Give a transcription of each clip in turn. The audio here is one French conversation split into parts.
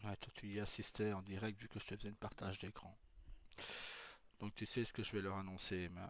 Ouais, toi, tu y assistais en direct vu que je te faisais une partage d'écran. Donc tu sais ce que je vais leur annoncer, mais...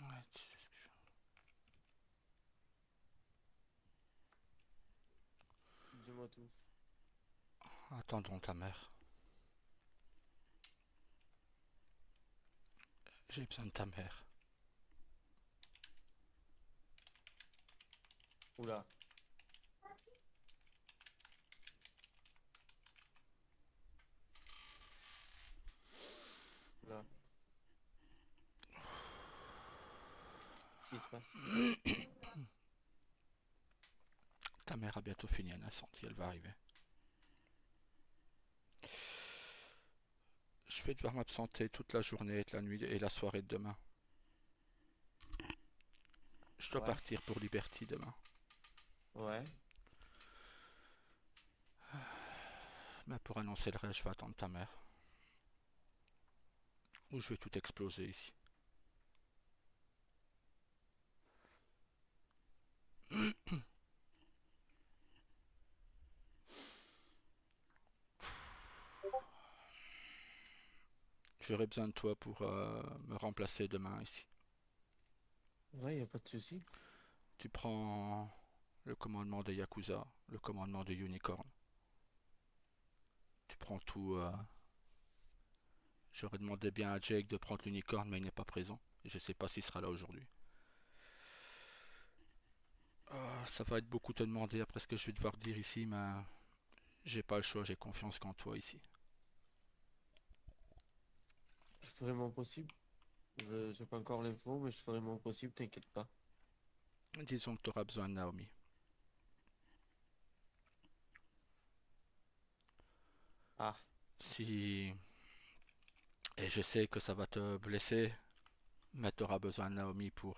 Ouais, tu sais ce que Dis-moi tout. Attendons ta mère. J'ai besoin de ta mère. Oula, oula, qu'est-ce qui se passe? Ta mère a bientôt fini un incendie, elle va arriver. Je vais devoir m'absenter toute la journée, et la nuit et la soirée de demain. Je dois Ouais, partir pour Liberty demain. ouais. Mais pour annoncer le reste, je vais attendre ta mère. Ou je vais tout exploser ici. J'aurai besoin de toi pour me remplacer demain ici. Ouais, y a pas de souci. Tu prends le commandement de Yakuza, le commandement de Unicorn. Tu prends tout. J'aurais demandé bien à Jake de prendre l'unicorn, mais il n'est pas présent. Et je sais pas s'il sera là aujourd'hui. Ça va être beaucoup te demander après ce que je vais devoir dire ici, mais j'ai pas le choix, j'ai confiance qu'en toi ici. Je ferai mon possible. Je j'ai pas encore l'info, mais je ferai mon possible, t'inquiète pas. Disons que tu auras besoin de Naomi. Ah, Si. Et je sais que ça va te blesser, mais tu auras besoin de Naomi pour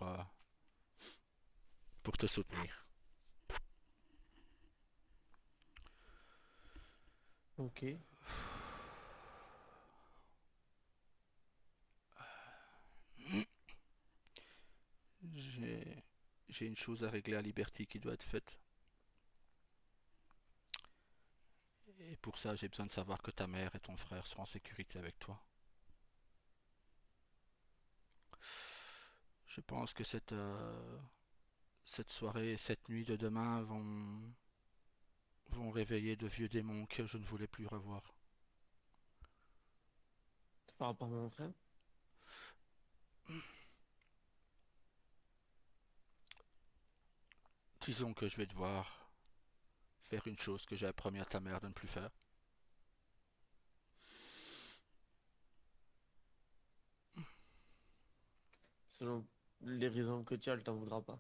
te soutenir. Ok. J'ai j'ai une chose à régler à Liberty qui doit être faite. Et pour ça, j'ai besoin de savoir que ta mère et ton frère sont en sécurité avec toi. Je pense que cette soirée et cette nuit de demain vont réveiller de vieux démons que je ne voulais plus revoir. Par rapport à mon frère? Disons que je vais devoir faire une chose que j'avais promis à ta mère de ne plus faire. Selon les raisons que tu as, elle t'en voudra pas.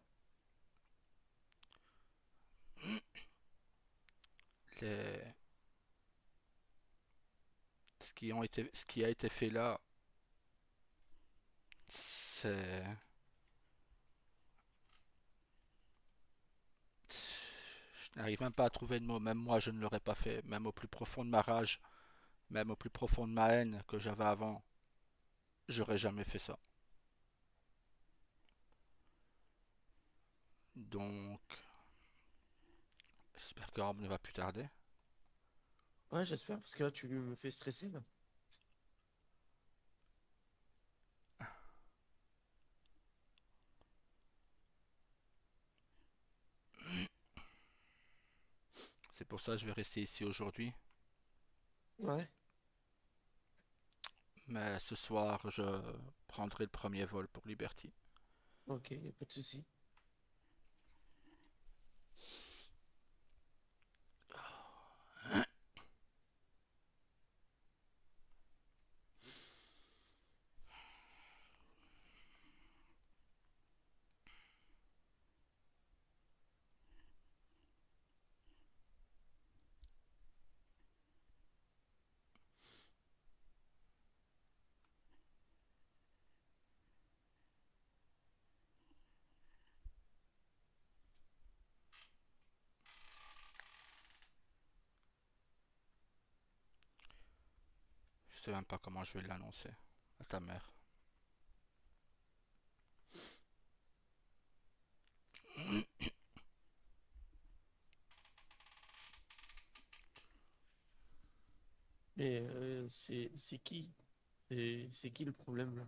Les... Ce qui a été fait là, c'est... Je n'arrive même pas à trouver de mots. Même moi, je ne l'aurais pas fait. Même au plus profond de ma rage, même au plus profond de ma haine que j'avais avant, j'aurais jamais fait ça. Donc, j'espère que Rome ne va plus tarder. Ouais, j'espère, parce que là, tu me fais stresser, là. C'est pour ça que je vais rester ici aujourd'hui. Ouais, Mais ce soir, je prendrai le premier vol pour Liberty. ok, y a pas de souci. Je sais même pas comment je vais l'annoncer à ta mère. Mais c'est qui? C'est qui le problème, là?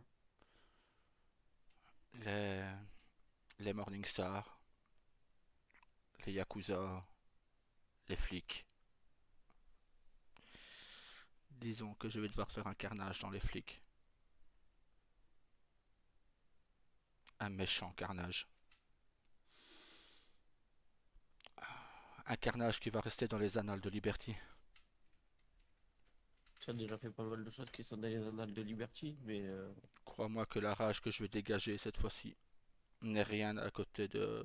Les, les Morningstar, les Yakuza, les flics. Disons que je vais devoir faire un carnage dans les flics. Un méchant carnage. Un carnage qui va rester dans les annales de Liberty. Tu as déjà fait pas mal de choses qui sont dans les annales de Liberty, mais Crois-moi que la rage que je vais dégager cette fois-ci n'est rien à côté de...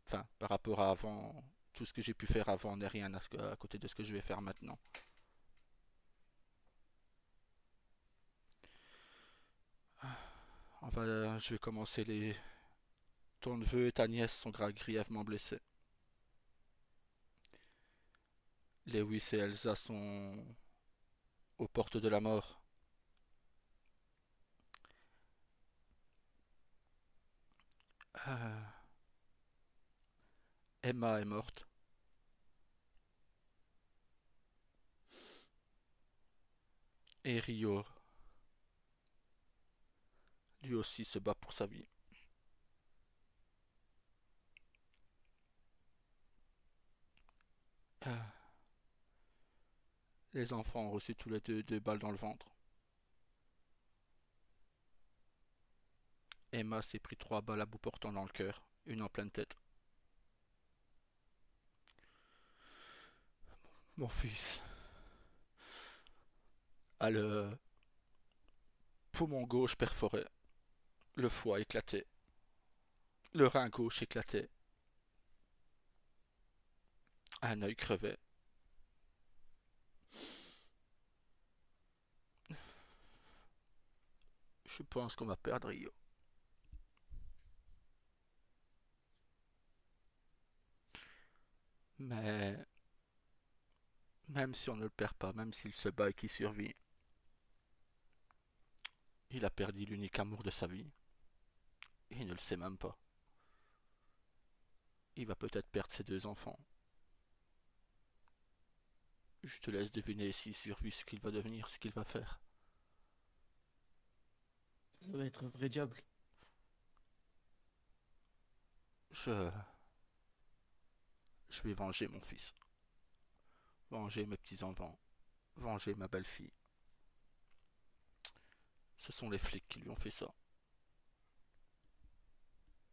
Enfin, par rapport à avant, tout ce que j'ai pu faire avant n'est rien à côté de ce que je vais faire maintenant. Enfin, je vais commencer les... Ton neveu et ta nièce sont grièvement blessés. Lewis et Elsa sont aux portes de la mort. Euh, Emma est morte. Et Rio, lui aussi, se bat pour sa vie. Euh, les enfants ont reçu tous les deux balles dans le ventre. Emma s'est pris 3 balles à bout portant dans le cœur, une en pleine tête. Mon fils a le poumon gauche perforé, le foie éclaté, le rein gauche éclaté, un œil crevé. Je pense qu'on va perdre Rio. Mais Même si on ne le perd pas, même s'il se bat et qu'il survit, il a perdu l'unique amour de sa vie. Et il ne le sait même pas. Il va peut-être perdre ses deux enfants. Je te laisse deviner s'il survit ce qu'il va devenir, ce qu'il va faire. Ça va être un vrai diable. Je, je vais venger mon fils. Venger mes petits-enfants. Venger ma belle-fille. Ce sont les flics qui lui ont fait ça.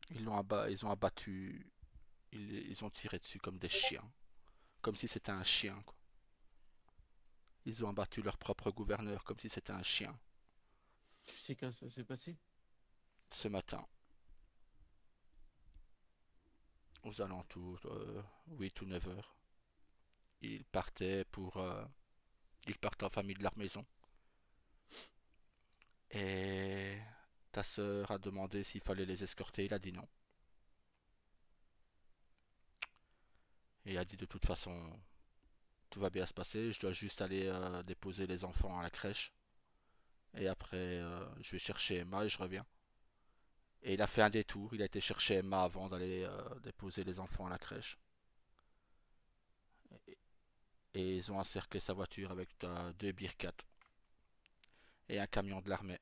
Ils ont abattu. Ils ont tiré dessus comme des chiens. Comme si c'était un chien, quoi. Ils ont abattu leur propre gouverneur comme si c'était un chien. Tu sais quand ça s'est passé? Ce matin, aux alentours de 8 ou 9 heures, ils partaient ils partent en famille de leur maison. Et ta sœur a demandé s'il fallait les escorter. Il a dit non. Et il a dit de toute façon, tout va bien se passer. Je dois juste aller déposer les enfants à la crèche. Et après, je vais chercher Emma et je reviens. Et il a fait un détour. Il a été chercher Emma avant d'aller déposer les enfants à la crèche. Et ils ont encerclé sa voiture avec deux Bearcats et un camion de l'armée.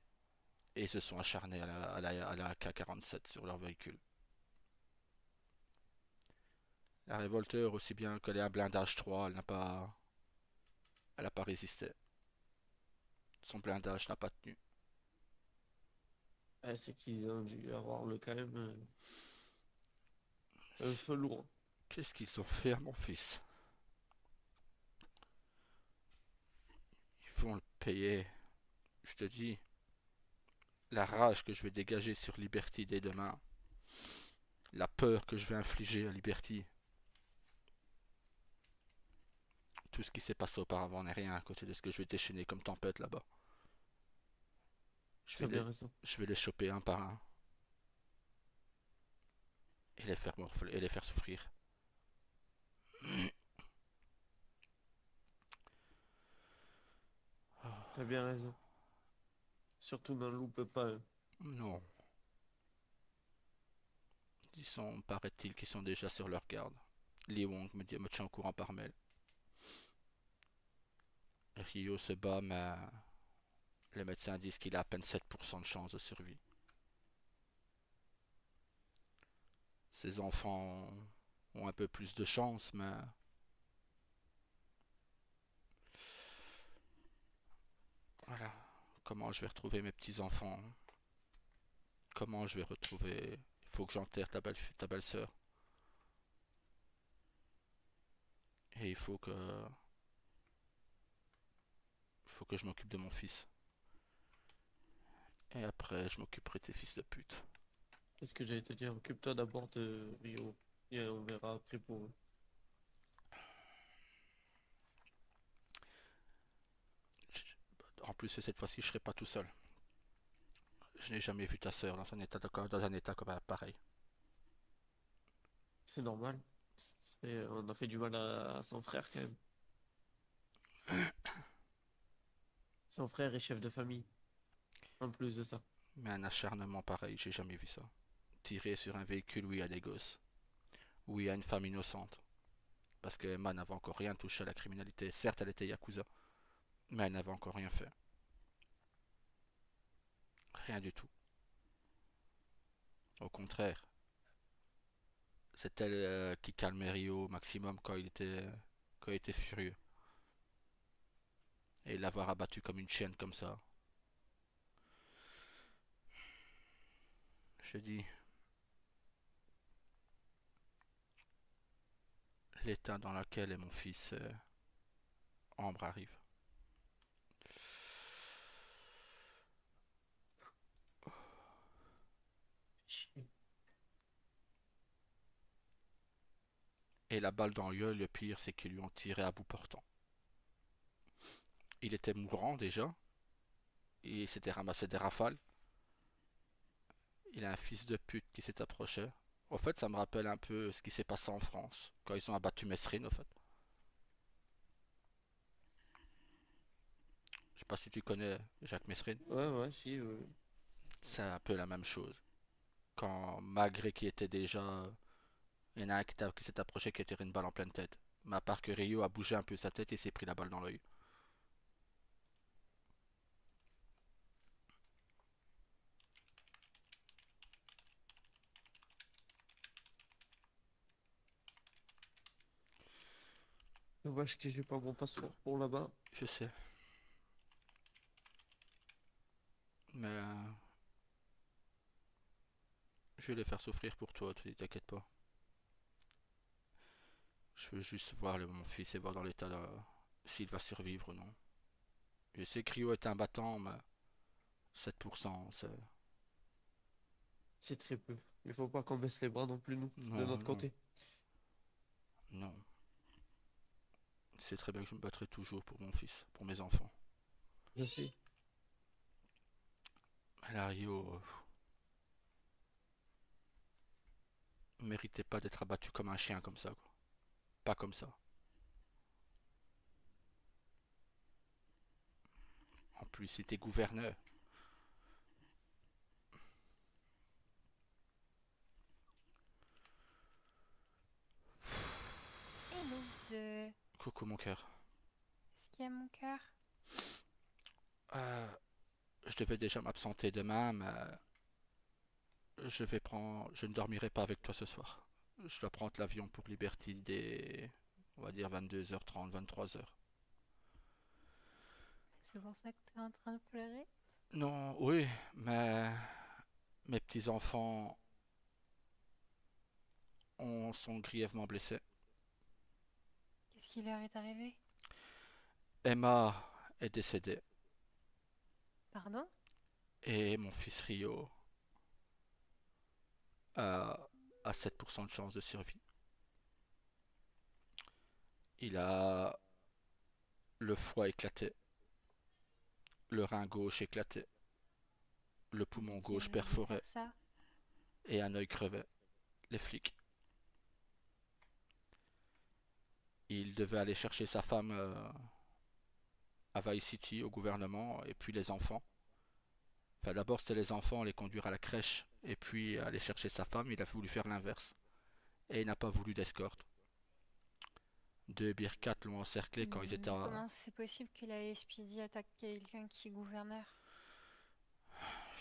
Et ils se sont acharnés à la AK-47 sur leur véhicule. La révolteur, aussi bien qu'elle ait un blindage 3, elle n'a pas résisté. Son blindage n'a pas tenu. Ah, c'est qu'ils ont dû avoir le quand même un feu lourd. Qu'est-ce qu'ils ont fait à mon fils? Ils vont le payer. Je te dis, la rage que je vais dégager sur Liberty dès demain, la peur que je vais infliger à Liberty, tout ce qui s'est passé auparavant n'est rien à côté de ce que je vais déchaîner comme tempête là-bas. Je Tu vais as bien les, raison. je vais les choper un par un et les faire morfler et les faire souffrir. Tu as bien raison. Surtout n'en loupe pas un. Non, paraît-il qu'ils sont déjà sur leur garde. Lee Wong me tient au courant par mail. Rio se bat, mais les médecins disent qu'il a à peine 7% de chance de survie. Ses enfants ont un peu plus de chance, mais voilà. Comment je vais retrouver mes petits-enfants? Comment je vais retrouver... Il faut que j'enterre ta belle-sœur. Et il faut que je m'occupe de mon fils. Et après, je m'occuperai de tes fils de pute. Qu'est-ce que j'allais te dire? Occupe-toi d'abord de Rio. Et on verra après pour eux. En plus, cette fois-ci, je serai pas tout seul. Je n'ai jamais vu ta sœur dans un état comme pareil. C'est normal. On a fait du mal à son frère quand même. Son frère est chef de famille. En plus de ça. Mais un acharnement pareil, j'ai jamais vu ça. Tirer sur un véhicule où il y a des gosses, où il y a une femme innocente. Parce que Emma n'avait encore rien touché à la criminalité. Certes, elle était Yakuza, mais elle n'avait encore rien fait. Rien du tout. Au contraire, c'est elle qui calmait Rio au maximum quand il était furieux. Et l'avoir abattu comme une chienne comme ça. Je dis, l'état dans lequel est mon fils Ambre arrive. Et la balle dans l'œil, le pire, c'est qu'ils lui ont tiré à bout portant. Il était mourant déjà. Il s'était ramassé des rafales. Il a un fils de pute qui s'est approché. Au fait, ça me rappelle un peu ce qui s'est passé en France, quand ils ont abattu Mesrine, au fait. pas si tu connais Jacques Messrine. Ouais, ouais, si, C'est un peu la même chose. Quand, malgré qu'il était déjà. Il y en a un qui s'est approché qui a tiré une balle en pleine tête. Mais à part que Rio a bougé un peu sa tête et s'est pris la balle dans l'œil. dommage que j'ai pas mon passeport pour là-bas. Je sais. Mais je vais les faire souffrir pour toi, tu t'inquiète pas. Je veux juste voir mon fils et voir dans l'état s'il va survivre ou non. Je sais que Rio est un battant, mais 7%, c'est. C'est très peu. Il faut pas qu'on baisse les bras non plus, nous, de Non, notre non, côté. non. C'est très bien que je me battrai toujours pour mon fils, pour mes enfants. Je sais. Mais là, Rio méritait pas d'être abattu comme un chien comme ça, quoi. Pas comme ça. En plus, il était gouverneur. Hello de... Coucou mon cœur. Est-ce qu'il y a mon cœur? Euh, je devais déjà m'absenter demain, mais je ne dormirai pas avec toi ce soir. Je dois prendre l'avion pour Liberty dès, on va dire 22h30, 23h. C'est pour ça que t'es en train de pleurer? Non, oui, mais mes petits-enfants sont grièvement blessés. Qu'est-ce qui leur est arrivé? Emma est décédée Pardon? et mon fils Rio a, a 7% de chance de survie. Il a le foie éclaté, le rein gauche éclaté, le poumon Qui a gauche osé perforé faire ça? et un œil crevé. Les flics. Il devait aller chercher sa femme à Vice City au gouvernement et puis les enfants. Enfin, d'abord c'était les enfants, les conduire à la crèche et puis aller chercher sa femme. Il a voulu faire l'inverse et il n'a pas voulu d'escorte. Deux Birkat l'ont encerclé quand ils étaient Mais à... comment c'est possible que la SPD attaque quelqu'un qui est gouverneur?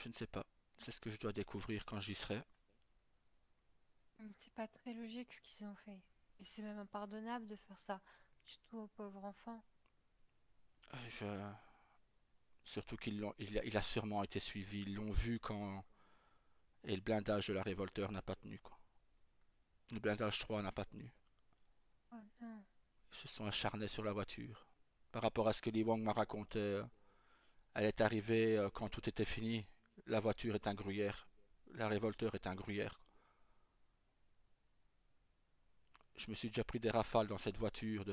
Je ne sais pas. C'est ce que je dois découvrir quand j'y serai. C'est pas très logique ce qu'ils ont fait. Et c'est même impardonnable de faire ça, surtout aux pauvres enfants. Je... Surtout il a sûrement été suivi. Ils l'ont vu quand... Et le blindage de la révolteur n'a pas tenu, quoi. Le blindage 3 n'a pas tenu. Oh non. Ils se sont acharnés sur la voiture. Par rapport à ce que Lee Wong m'a raconté, elle est arrivée quand tout était fini. La voiture est un gruyère. La révolteur est un gruyère. Je me suis déjà pris des rafales dans cette voiture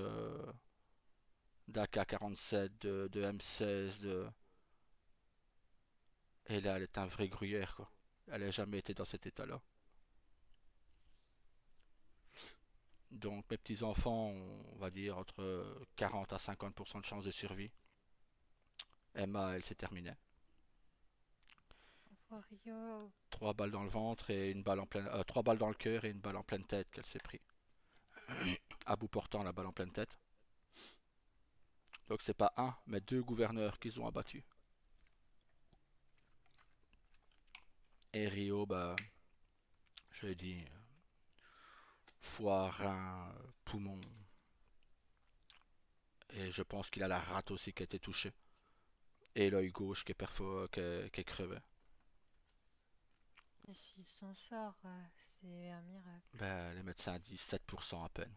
d'AK-47, de M16. Et là, elle est un vrai gruyère, quoi. Elle n'a jamais été dans cet état-là. Donc mes petits-enfants ont, on va dire, entre 40 à 50% de chances de survie. Emma, elle s'est terminée. Pauvre Rio. 3 balles dans le ventre et une balle en pleine... 3 balles dans le cœur et une balle en pleine tête qu'elle s'est pris. À bout portant la balle en pleine tête. Donc c'est pas un, mais deux gouverneurs qu'ils ont abattus. Et Rio, bah, je l'ai dit, foie, rein, poumon. Et je pense qu'il a la rate aussi qui a été touchée. Et l'œil gauche qui est crevé. Et s'il s'en sort, c'est un miracle. Ben, les médecins disent 7% à peine.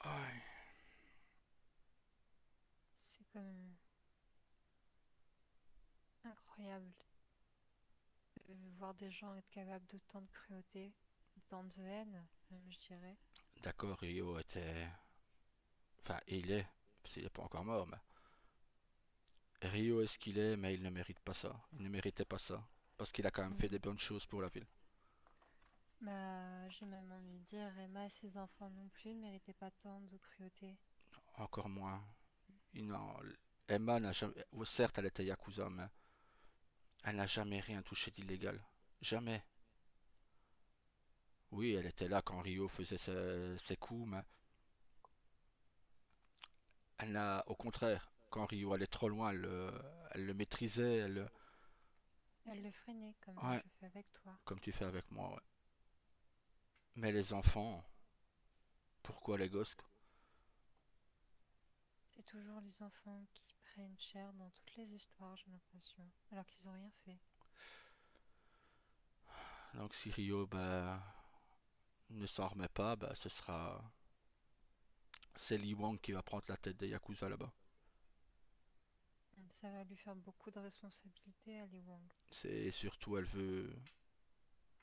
Aïe. C'est quand même incroyable de voir des gens être capables d'autant de cruauté, d'autant de haine, même je dirais. D'accord, Rio était... Enfin, il est, parce qu'il n'est pas encore mort, mais... Rio est ce qu'il est, mais il ne mérite pas ça. Il ne méritait pas ça. Parce qu'il a quand même fait Mm. des bonnes choses pour la ville. Bah, moi j'ai même envie de dire, Emma et ses enfants non plus ne méritaient pas tant de cruauté. Encore moins. Non, Emma n'a jamais. Certes, elle était Yakuza, mais elle n'a jamais rien touché d'illégal. Jamais. Oui, elle était là quand Rio faisait ses coups, mais elle n'a. Au contraire, quand Rio allait trop loin, elle le maîtrisait. Elle le freinait comme Ouais, je fais avec toi. comme tu fais avec moi, ouais. Mais les enfants, pourquoi les gosses? C'est toujours les enfants qui prennent cher dans toutes les histoires, j'ai l'impression, alors qu'ils ont rien fait. Donc si Rio bah, ne s'en remet pas, bah, ce sera. C'est Lee Wang qui va prendre la tête des Yakuza là-bas. Ça va lui faire beaucoup de responsabilités à Li Wang. C'est surtout, elle veut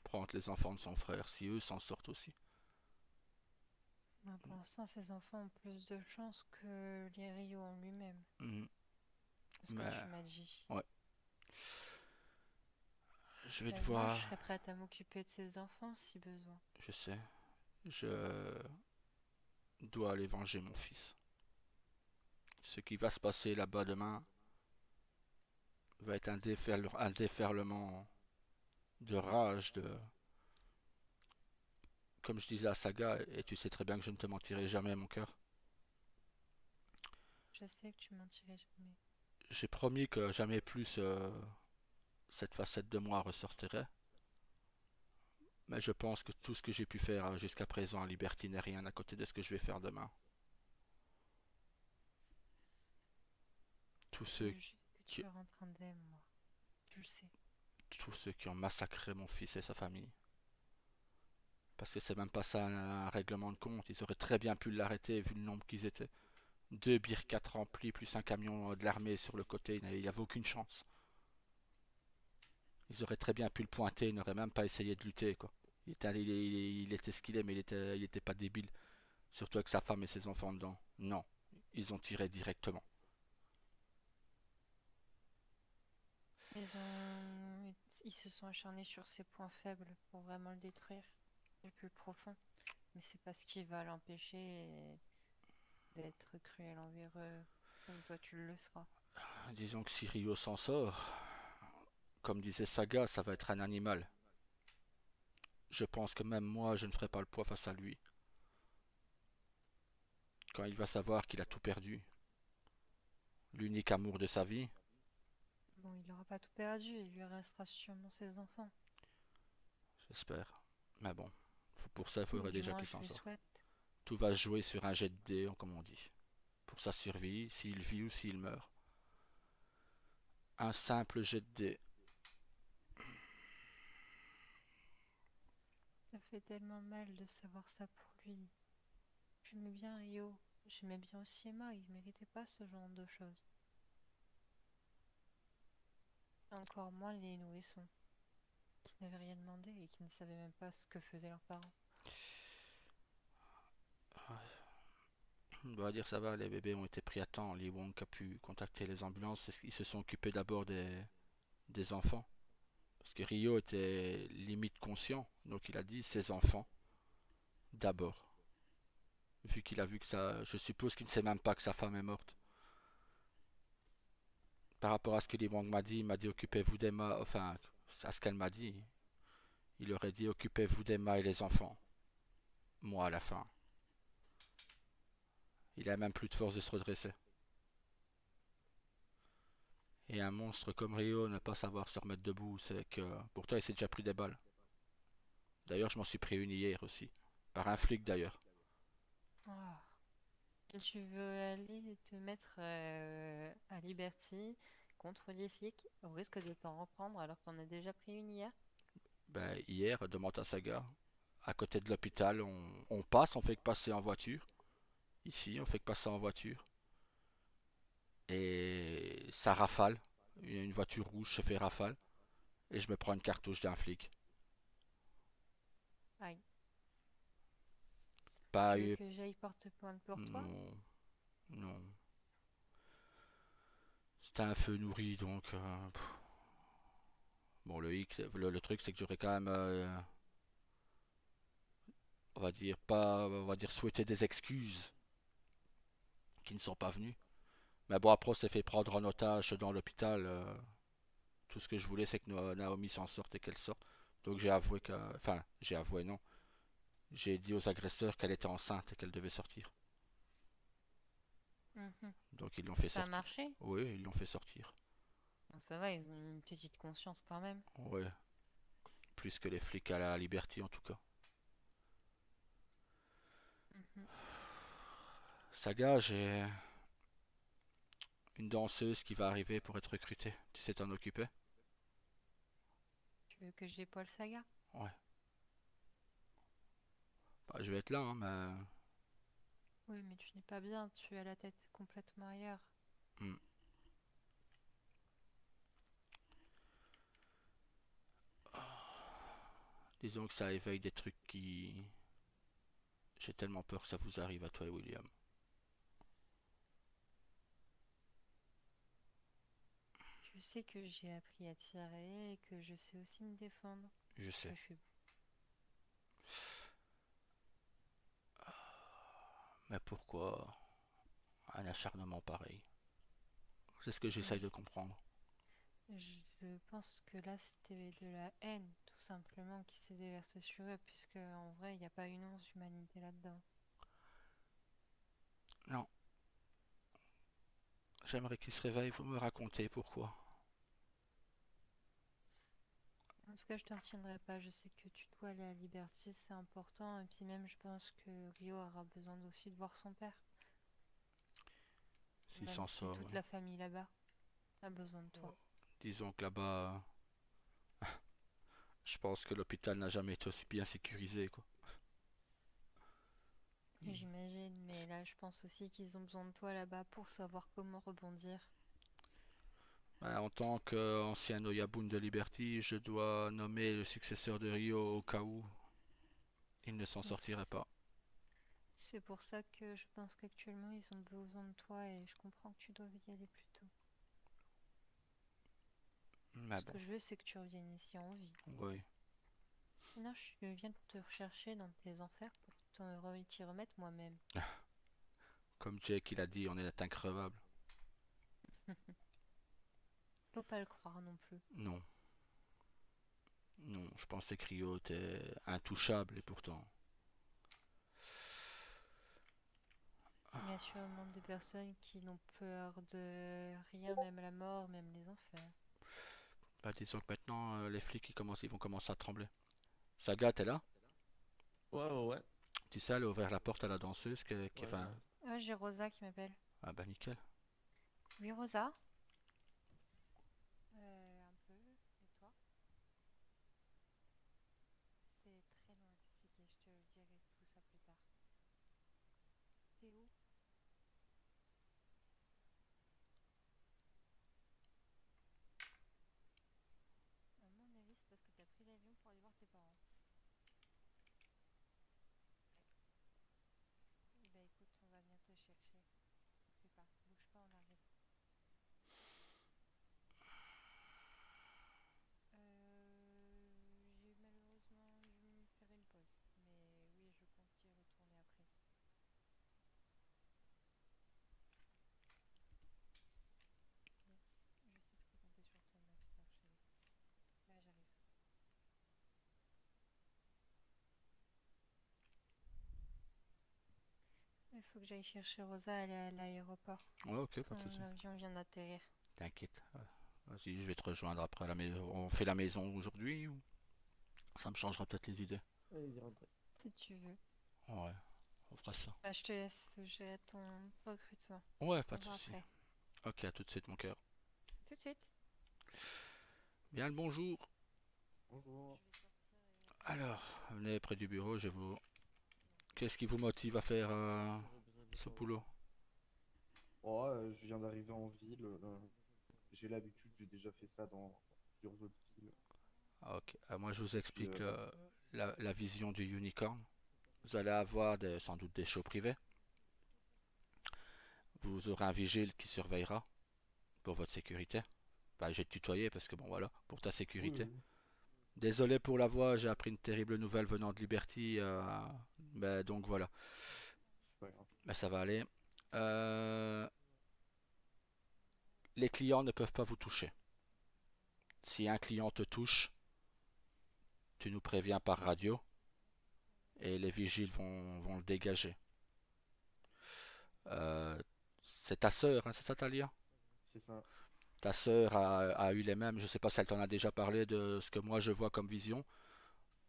prendre les enfants de son frère, si eux s'en sortent aussi. Ben, pour l'instant, ses enfants ont plus de chance que les Rio en lui-même, Mhm. c'est ce que Mais, tu m'as dit. ouais. Je vais Ben, moi, je devoir. serais prête à m'occuper de ses enfants si besoin. Je sais. Je dois aller venger mon fils. Ce qui va se passer là-bas demain va être un déferlement de rage, de. Comme je disais à Saga, et tu sais très bien que je ne te mentirai jamais, mon cœur. Je sais que tu mentirais jamais. J'ai promis que jamais plus cette facette de moi ressortirait. Mais je pense que tout ce que j'ai pu faire jusqu'à présent à Liberty n'est rien à côté de ce que je vais faire demain. Tous Je ceux sais juste que qui, tu es en train d'aimer, moi. Je le sais. tous ceux qui ont massacré mon fils et sa famille. Parce que c'est même pas ça un règlement de compte. Ils auraient très bien pu l'arrêter vu le nombre qu'ils étaient. Deux bir 4 remplis plus un camion de l'armée sur le côté. Il n'y avait aucune chance. Ils auraient très bien pu le pointer. Ils n'auraient même pas essayé de lutter, quoi. Il était ce qu'il est, mais il était pas débile. Surtout avec sa femme et ses enfants dedans. Non. Ils ont tiré directement. Ils ont... Ils se sont acharnés sur ses points faibles pour vraiment le détruire du plus profond. Mais c'est pas ce qui va l'empêcher d'être cruel envers eux, comme toi tu le seras. Disons que si Rio s'en sort, comme disait Saga, ça va être un animal. Je pense que même moi, je ne ferai pas le poids face à lui. Quand il va savoir qu'il a tout perdu, l'unique amour de sa vie, Bon, il n'aura pas tout perdu, il lui restera sûrement ses enfants. j'espère. Mais bon, pour ça, il faudrait Du déjà moins, qu'il je s'en lui sorte. souhaite. Tout va se jouer sur un jet de dés, comme on dit. Pour sa survie, s'il vit ou s'il meurt. Un simple jet de dés. Ça fait tellement mal de savoir ça pour lui. J'aimais bien Rio. J'aimais bien aussi Emma, ils méritaient pas ce genre de choses. Encore moins les nourrissons, qui n'avaient rien demandé et qui ne savaient même pas ce que faisaient leurs parents. On va dire ça va, les bébés ont été pris à temps. Lee Wong a pu contacter les ambulances. Ils se sont occupés d'abord des enfants. Parce que Rio était limite conscient. Donc il a dit ses enfants d'abord. Vu qu'il a vu que ça. Je suppose qu'il ne sait même pas que sa femme est morte. Par rapport à ce que Lee Wong m'a dit, il m'a dit occupez-vous d'Emma. Enfin, à ce qu'elle m'a dit, il aurait dit occupez-vous d'Emma et les enfants. Moi à la fin. Il a même plus de force de se redresser. Et un monstre comme Rio ne pas savoir se remettre debout, c'est que pourtant il s'est déjà pris des balles. D'ailleurs, je m'en suis pris une hier aussi. Par un flic d'ailleurs. Ah. Et tu veux aller te mettre à Liberty contre les flics au risque de t'en reprendre alors que t'en as déjà pris une hier? Ben, hier, demande à Saga. À côté de l'hôpital, on passe, on fait que passer en voiture. Ici, on fait que passer en voiture. Et ça rafale. Une voiture rouge se fait rafale. Et je me prends une cartouche d'un flic. Aïe. Pas Tu veux eu. que j'aille porte plainte pour toi? Non, non. C'était un feu nourri, donc. Bon, le truc, c'est que j'aurais quand même. on va dire pas, on va dire souhaiter des excuses qui ne sont pas venus. Mais bon, après, on s'est fait prendre en otage dans l'hôpital. Tout ce que je voulais, c'est que Naomi s'en sorte et qu'elle sorte. Donc j'ai avoué que, enfin, j'ai avoué non. J'ai dit aux agresseurs qu'elle était enceinte et qu'elle devait sortir. Mhm. Donc ils l'ont fait Ça a sortir. marché? Oui, ils l'ont fait sortir. Bon, ça va, ils ont une petite conscience quand même. Oui, plus que les flics à la Liberty en tout cas. Mhm. Saga, j'ai une danseuse qui va arriver pour être recrutée. Tu sais t'en occuper? Tu veux que j'épaule Saga? Ouais. Bah, je vais être là, hein, mais Oui, mais tu n'es pas bien, tu as la tête complètement ailleurs. hmm, disons que ça éveille des trucs qui. J'ai tellement peur que ça vous arrive à toi et William. Tu sais que j'ai appris à tirer et que je sais aussi me défendre. Je Que sais. je suis... Mais pourquoi un acharnement pareil? C'est ce que j'essaye de comprendre. Je pense que là, c'était de la haine, tout simplement, qui s'est déversée sur eux, puisque en vrai, il n'y a pas une once d'humanité là-dedans. Non, j'aimerais qu'il se réveille pour me raconter pourquoi. En tout cas, je te retiendrai pas. Je sais que tu dois aller à Liberty, c'est important. Et puis même, je pense que Rio aura besoin aussi de voir son père. S'il Même s'en si sort, toute ouais. la famille là-bas a besoin de toi. Disons que là-bas, je pense que l'hôpital n'a jamais été aussi bien sécurisé, quoi. J'imagine, mais là, je pense aussi qu'ils ont besoin de toi là-bas pour savoir comment rebondir. Ben, en tant qu'ancien Oyabun de Liberty, je dois nommer le successeur de Rio au cas où il ne s'en Donc, sortirait pas. c'est pour ça que je pense qu'actuellement, ils ont besoin de toi et je comprends que tu dois y aller plus tôt. Mais Ce bon, que je veux, c'est que tu reviennes ici en vie. oui. Sinon, je viens de te rechercher dans tes enfers pour t'y remettre moi-même. Comme Jake il a dit, on est increvable. Faut pas le croire non plus. Non, non, je pensais que Rio était intouchable et pourtant. Il y a sûrement des personnes qui n'ont peur de rien, même la mort, même les enfers. Bah, disons que maintenant, les flics ils vont commencer à trembler. Saga, t'es là? Ouais, ouais, ouais. Tu sais, elle a ouvert la porte à la danseuse Ouais, enfin, j'arrive. Ah, j'ai Rosa qui m'appelle. ah bah nickel. Oui, Rosa? Un peu. Et toi? C'est très long à t'expliquer, je te dirai tout ça plus tard. T'es où? À mon avis, c'est parce que t'as pris l'avion pour aller voir tes parents. Eh bah écoute, on va venir te chercher. Fais pas, bouge pas, on arrive. J'ai malheureusement dû me faire une pause. Mais oui, je compte y retourner après. Yes, je sais que je peux compter sur toi, ma sœur chérie. Là, j'arrive. Il faut que j'aille chercher Rosa, elle est à l'aéroport. Ouais, ok, pas de souci. Son avion vient d'atterrir. T'inquiète. Vas-y, je vais te rejoindre après la maison. On fait la maison aujourd'hui ou ça me changera peut-être les idées. Allez-y, rentrez. Si tu veux. Ouais, on fera ça. Bah, je te laisse gérer ton recrutement. Ouais, pas On de va souci. après. Ok, à tout de suite, mon cœur. Tout de suite. Bien le bonjour. Bonjour. Alors, venez près du bureau, je vous. Qu'est-ce qui vous motive à faire J'aurais besoin de ce savoir. boulot? Oh, je viens d'arriver en ville. J'ai l'habitude, j'ai déjà fait ça dans plusieurs autres villes. Ah, ok. Moi, je vous Puis explique voilà. la vision du unicorn. Vous allez avoir sans doute des shows privés. Vous aurez un vigile qui surveillera pour votre sécurité. Bah, j'ai tutoyé parce que bon, voilà, pour ta Oui, sécurité. oui. Désolé pour la voix, j'ai appris une terrible nouvelle venant de Liberty. Ben, donc voilà. C'est pas grave. Ben, ça va aller. Euh, les clients ne peuvent pas vous toucher. Si un client te touche, tu nous préviens par radio et les vigiles vont le dégager. Euh, c'est ta sœur, hein, c'est ça Talia? C'est ça. Ta sœur a eu les mêmes, je sais pas si elle t'en a déjà parlé de ce que moi je vois comme vision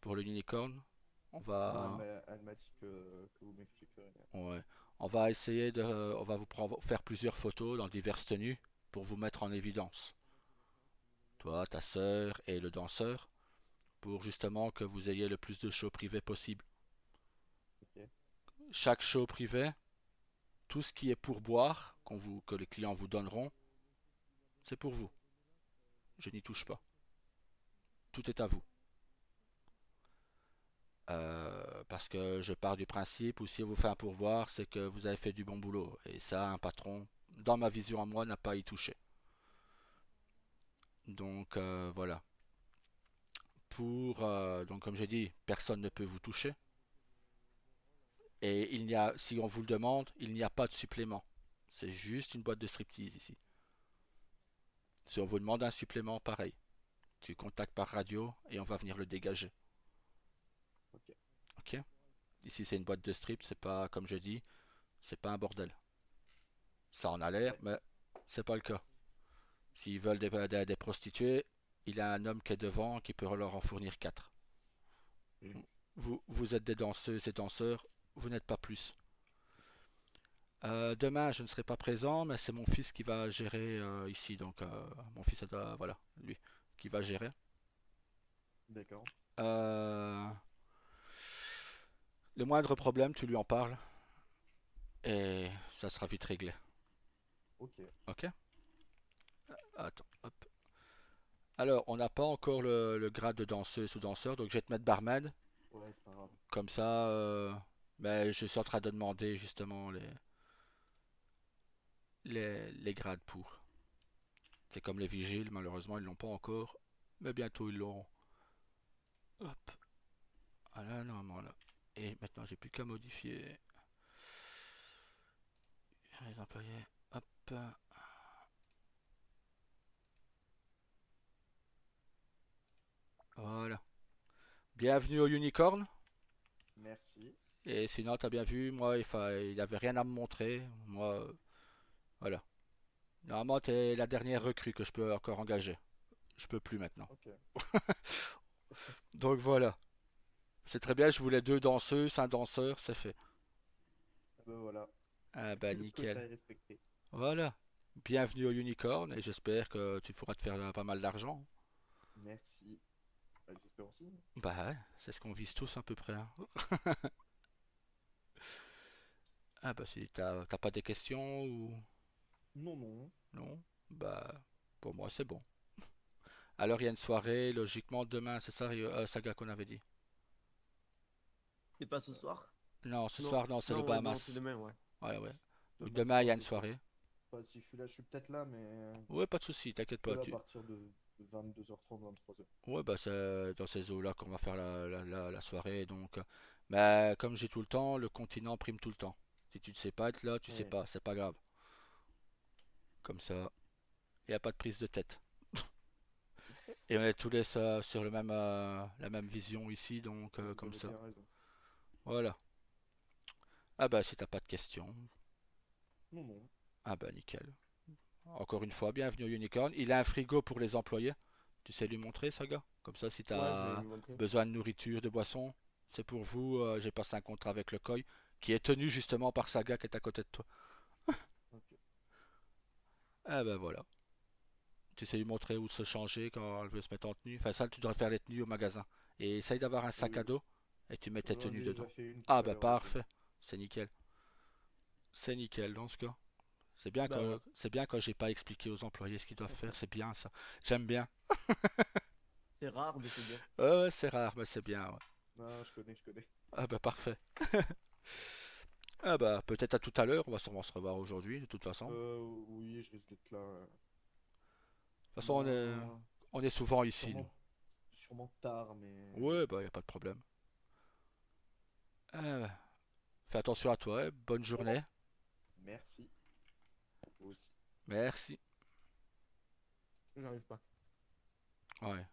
pour le unicorn. On Non, va, elle m'a dit que vous m'expliquerez. ouais, on va essayer on va faire plusieurs photos dans diverses tenues pour vous mettre en évidence. Toi, ta sœur et le danseur, pour justement que vous ayez le plus de shows privés possible. Ok. Chaque show privé, tout ce qui est pour boire, que les clients vous donneront, c'est pour vous. Je n'y touche pas. Tout est à vous. Parce que je pars du principe où si on vous fait un pourboire, c'est que vous avez fait du bon boulot. Et ça, un patron, dans ma vision à moi, n'a pas à y toucher. Donc voilà. Donc comme j'ai dit, personne ne peut vous toucher. Et si on vous le demande, il n'y a pas de supplément. C'est juste une boîte de striptease ici. Si on vous demande un supplément, pareil. Tu contactes par radio et on va venir le dégager. Ok. Ok? Ici c'est une boîte de strip, c'est pas comme je dis, c'est pas un bordel. Ça en a l'air, Ouais. mais c'est pas le cas. S'ils veulent des prostituées, il y a un homme qui est devant qui peut leur en fournir 4. Vous êtes des danseuses et danseurs, vous n'êtes pas plus. Demain, je ne serai pas présent, mais c'est mon fils qui va gérer ici. Donc, mon fils, voilà, lui, qui va gérer. D'accord. Euh, le moindre problème, tu lui en parles et ça sera vite réglé. Ok. Ok? Attends, hop. Alors, on n'a pas encore le grade de danseuse ou danseur, donc je vais te mettre barman. Ouais, c'est pas grave. Comme ça, ben, je suis en train de demander justement les grades pour. C'est comme les vigiles, malheureusement, ils l'ont pas encore, mais bientôt ils l'auront. Hop. Voilà, normalement là. Et maintenant, j'ai plus qu'à modifier les employés. Hop. Voilà. Bienvenue au Unicorn. Merci. Et sinon, t'as bien vu, moi, il avait rien à me montrer. Moi, voilà. Normalement, t'es la dernière recrue que je peux encore engager. Je peux plus maintenant. Ok. Donc voilà. C'est très bien, je voulais 2 danseuses, un danseur, c'est fait. Ah ben voilà. Ah bah Le quota nickel. est respecté. Voilà. Bienvenue au Unicorn et j'espère que tu pourras te faire pas mal d'argent. Merci. Bah, j'espère aussi. Bah ouais, c'est ce qu'on vise tous à peu près, hein. Ah bah si t'as pas des questions ou Non, non. non? Bah pour moi c'est bon. Alors il y a une soirée, logiquement demain, c'est ça, Saga qu'on avait dit. C'est pas ce soir? Non, ce Non. soir non, c'est le Non, ouais, non, c'est Bahamas. demain, ouais. Ouais ouais. Donc Demain demain il y soir, a une c'est sûr. soirée. Enfin, si je suis là, je suis peut-être là, mais Ouais, pas de souci, t'inquiète pas. que à partir de 22h30, 23h. Ouais bah c'est dans ces eaux-là qu'on va faire la soirée. Donc, mais comme j'ai tout le temps, le continent prime tout le temps. Si tu ne sais pas être là, tu sais Ouais. pas, c'est pas grave. Comme ça, il n'y a pas de prise de tête. Et on est tous les sur la même vision ici, donc Vous comme avez ça. bien raison. Voilà. Ah bah si t'as pas de questions, Non, non. ah bah nickel. Encore une fois, bienvenue au Unicorn. Il a un frigo pour les employés. Tu sais lui montrer, Saga? Comme ça, si Ouais, je vais t'as lui montrer. besoin de nourriture, de boissons, c'est pour vous. J'ai passé un contrat avec le COI, qui est tenu justement par Saga qui est à côté de toi. Ok. Ah bah voilà. Tu sais lui montrer où se changer quand elle veut se mettre en tenue. Enfin ça, tu devrais faire les tenues au magasin. Et essaye d'avoir un sac à Oui, dos et tu mets tes j'en tenues ai dedans. déjà fait une tout Ah à bah l'heure avec elle. parfait. C'est nickel. C'est nickel dans ce cas. Bah ouais. C'est bien quand j'ai pas expliqué aux employés ce qu'ils doivent faire, c'est bien ça. J'aime bien. C'est rare, mais c'est bien. Ouais, c'est rare, mais c'est bien. Ouais. Non, je connais, je connais. Ah bah parfait. Ah bah peut-être à tout à l'heure, on va sûrement se revoir aujourd'hui de toute façon. De Oui, je risque d'être là. toute façon Ben, on est souvent ici nous. sûrement tard, mais Ouais bah y a pas de problème. Euh, Fais attention à toi, hein. Bonne journée. Merci. Vous aussi. Merci. J'arrive pas. Ouais.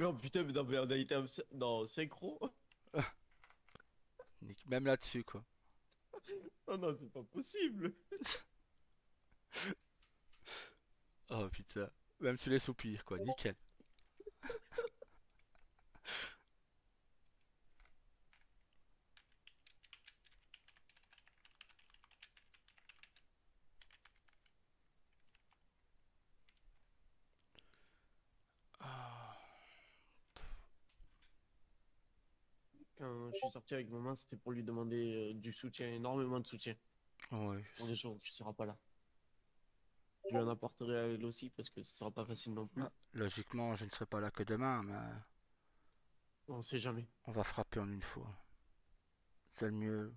Oh putain, mais non, mais on a été dans synchro. Même là-dessus, quoi. Oh non, c'est pas possible. Oh putain. Même sur les soupirs, quoi. Nickel. Ah, Quand je suis sorti avec maman, c'était pour lui demander du soutien, énormément de soutien. ouais. Pour les jours où tu seras pas là. Je lui en apporterai à elle aussi parce que ce sera pas facile non plus. Ah, logiquement, je ne serai pas là que demain, mais On sait jamais. on va frapper en une fois. C'est le mieux.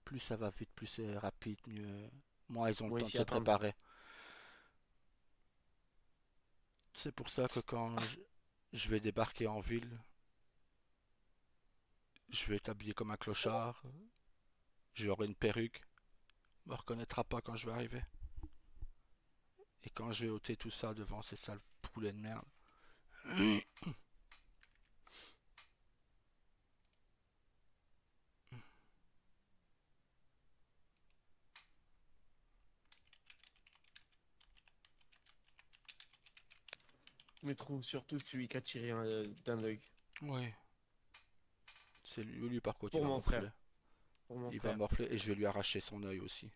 Plus ça va vite, plus c'est rapide, mieux. Moins ils ont le Moi temps de ici se attendre. préparer. C'est pour ça que quand je vais débarquer en ville, je vais être habillé comme un clochard. J'aurai une perruque. On me reconnaîtra pas quand je vais arriver. Et quand je vais ôter tout ça devant ces sales poulets de merde. Mais trouve surtout celui qui a tiré d'un œil. Oui. C'est lui par contre, il Pour va mon morfler. frère. Pour mon Il va frère. morfler et je vais lui arracher son œil aussi.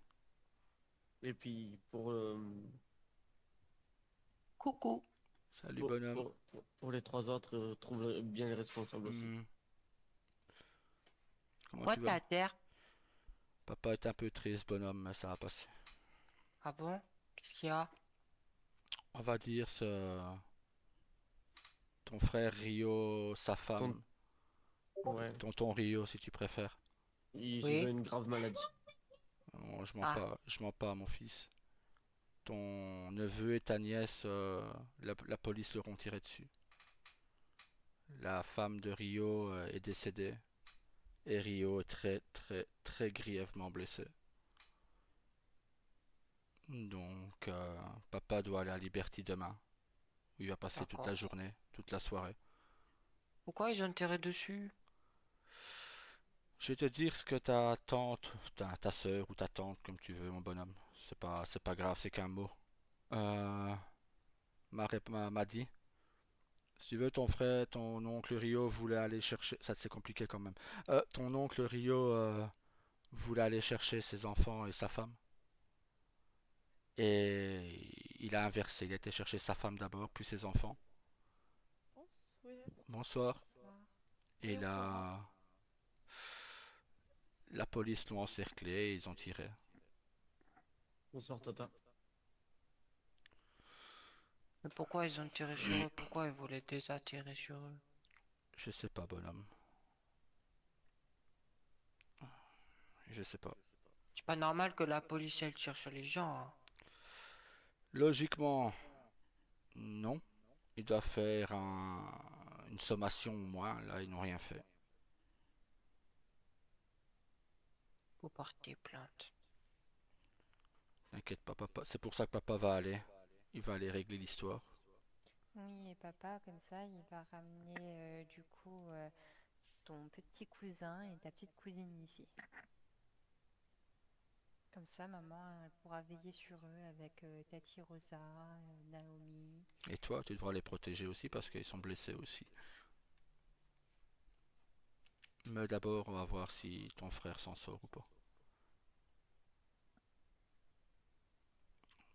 Et puis Coucou. Salut bonhomme. pour les trois autres, trouve bien les responsables aussi. Hmm, comment Quoi tu vas? ta terre? Papa est un peu triste bonhomme, mais ça va passer. Ah bon? Qu'est-ce qu'il y a? On va dire ton frère Rio, sa Ton- femme, Ouais. tonton Rio si tu préfères. Ils ont Oui? une grave maladie. Non, Ah, je mens pas à mon fils. Ton neveu et ta nièce, la police leur ont tiré dessus. La femme de Rio est décédée et Rio est très très très grièvement blessé. Donc papa doit aller à Liberty demain, où il va passer toute la d'accord. journée, toute la soirée. Pourquoi ils ont tiré dessus? Je vais te dire ce que ta tante, ta soeur ou ta tante, comme tu veux, mon bonhomme. C'est pas grave, c'est qu'un mot. Euh, m'a dit. Si tu veux, ton frère, ton oncle Rio voulait aller chercher. Ça, c'est compliqué quand même. Ton oncle Rio voulait aller chercher ses enfants et sa femme. Et il a inversé. Il a été chercher sa femme d'abord, puis ses enfants. Oui, Bonsoir. Bonsoir. Et oui, au revoir. la police l'ont encerclé et ils ont tiré. Bonsoir, Tata. Mais pourquoi ils ont tiré sur eux? Pourquoi ils voulaient déjà tirer sur eux? Je sais pas, bonhomme. Je sais pas. C'est pas normal que la police elle tire sur les gens, hein. Logiquement, non. Ils doivent faire une sommation au moins. Là, ils n'ont rien fait. Faut porter plainte. T'inquiète pas, papa. C'est pour ça que papa va aller. Il va aller régler l'histoire. Oui, et papa, comme ça, il va ramener du coup ton petit cousin et ta petite cousine ici. Comme ça, maman, elle pourra veiller sur eux avec Tati Rosa, Naomi. Et toi, tu devras les protéger aussi parce qu'ils sont blessés aussi. Mais d'abord, on va voir si ton frère s'en sort ou pas.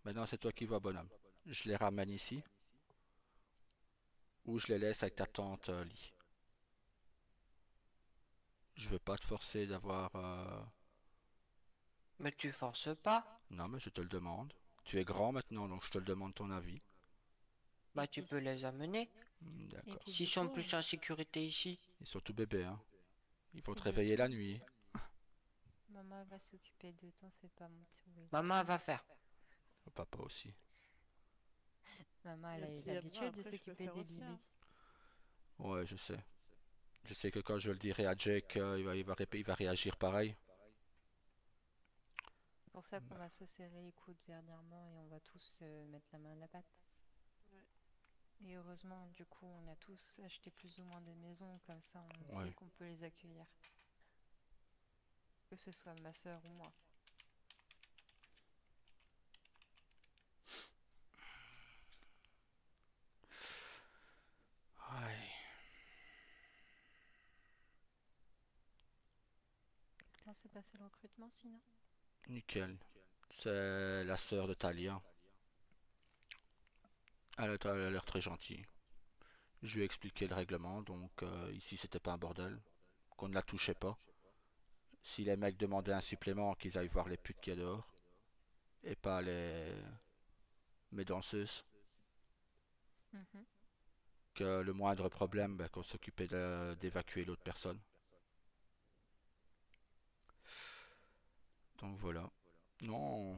Maintenant, c'est toi qui vois, bonhomme. Je les ramène ici ou je les laisse avec ta tante Lee. Je veux pas te forcer d'avoir... Mais tu forces pas. Non, mais je te le demande. Tu es grand maintenant, donc je te le demande ton avis. Bah Et tu puis, peux les amener. et D'accord. puis S'ils du sont coup, plus en sécurité ici. Ils sont tout bébés, hein. Ils vont si te du réveiller la coup, nuit. maman elle va s'occuper d'eux, t'en fais pas, mon petit Will. Maman elle va faire. Papa aussi. Maman, elle Et a s'il y a besoin, l'habitude de après, je peux s'occuper faire des aussi, hein. bébés. Ouais, je sais. Je sais que quand je le dirai à Jake, il va réagir pareil. C'est pour ça qu'on va se serrer les coudes dernièrement et on va tous mettre la main à la pâte. Ouais. Et heureusement, du coup, on a tous acheté plus ou moins des maisons, comme ça on Ouais. sait qu'on peut les accueillir. Que ce soit ma soeur ou moi. Ouais. Comment s'est passé le recrutement sinon? Nickel. C'est la sœur de Talia. Elle a l'air très gentille. Je lui ai expliqué le règlement, donc ici c'était pas un bordel, qu'on ne la touchait pas. Si les mecs demandaient un supplément, qu'ils aillent voir les putes qu'il y a dehors, et pas mes danseuses. Mhm. Que le moindre problème, ben, qu'on s'occupait d'évacuer l'autre personne. Donc voilà. Non,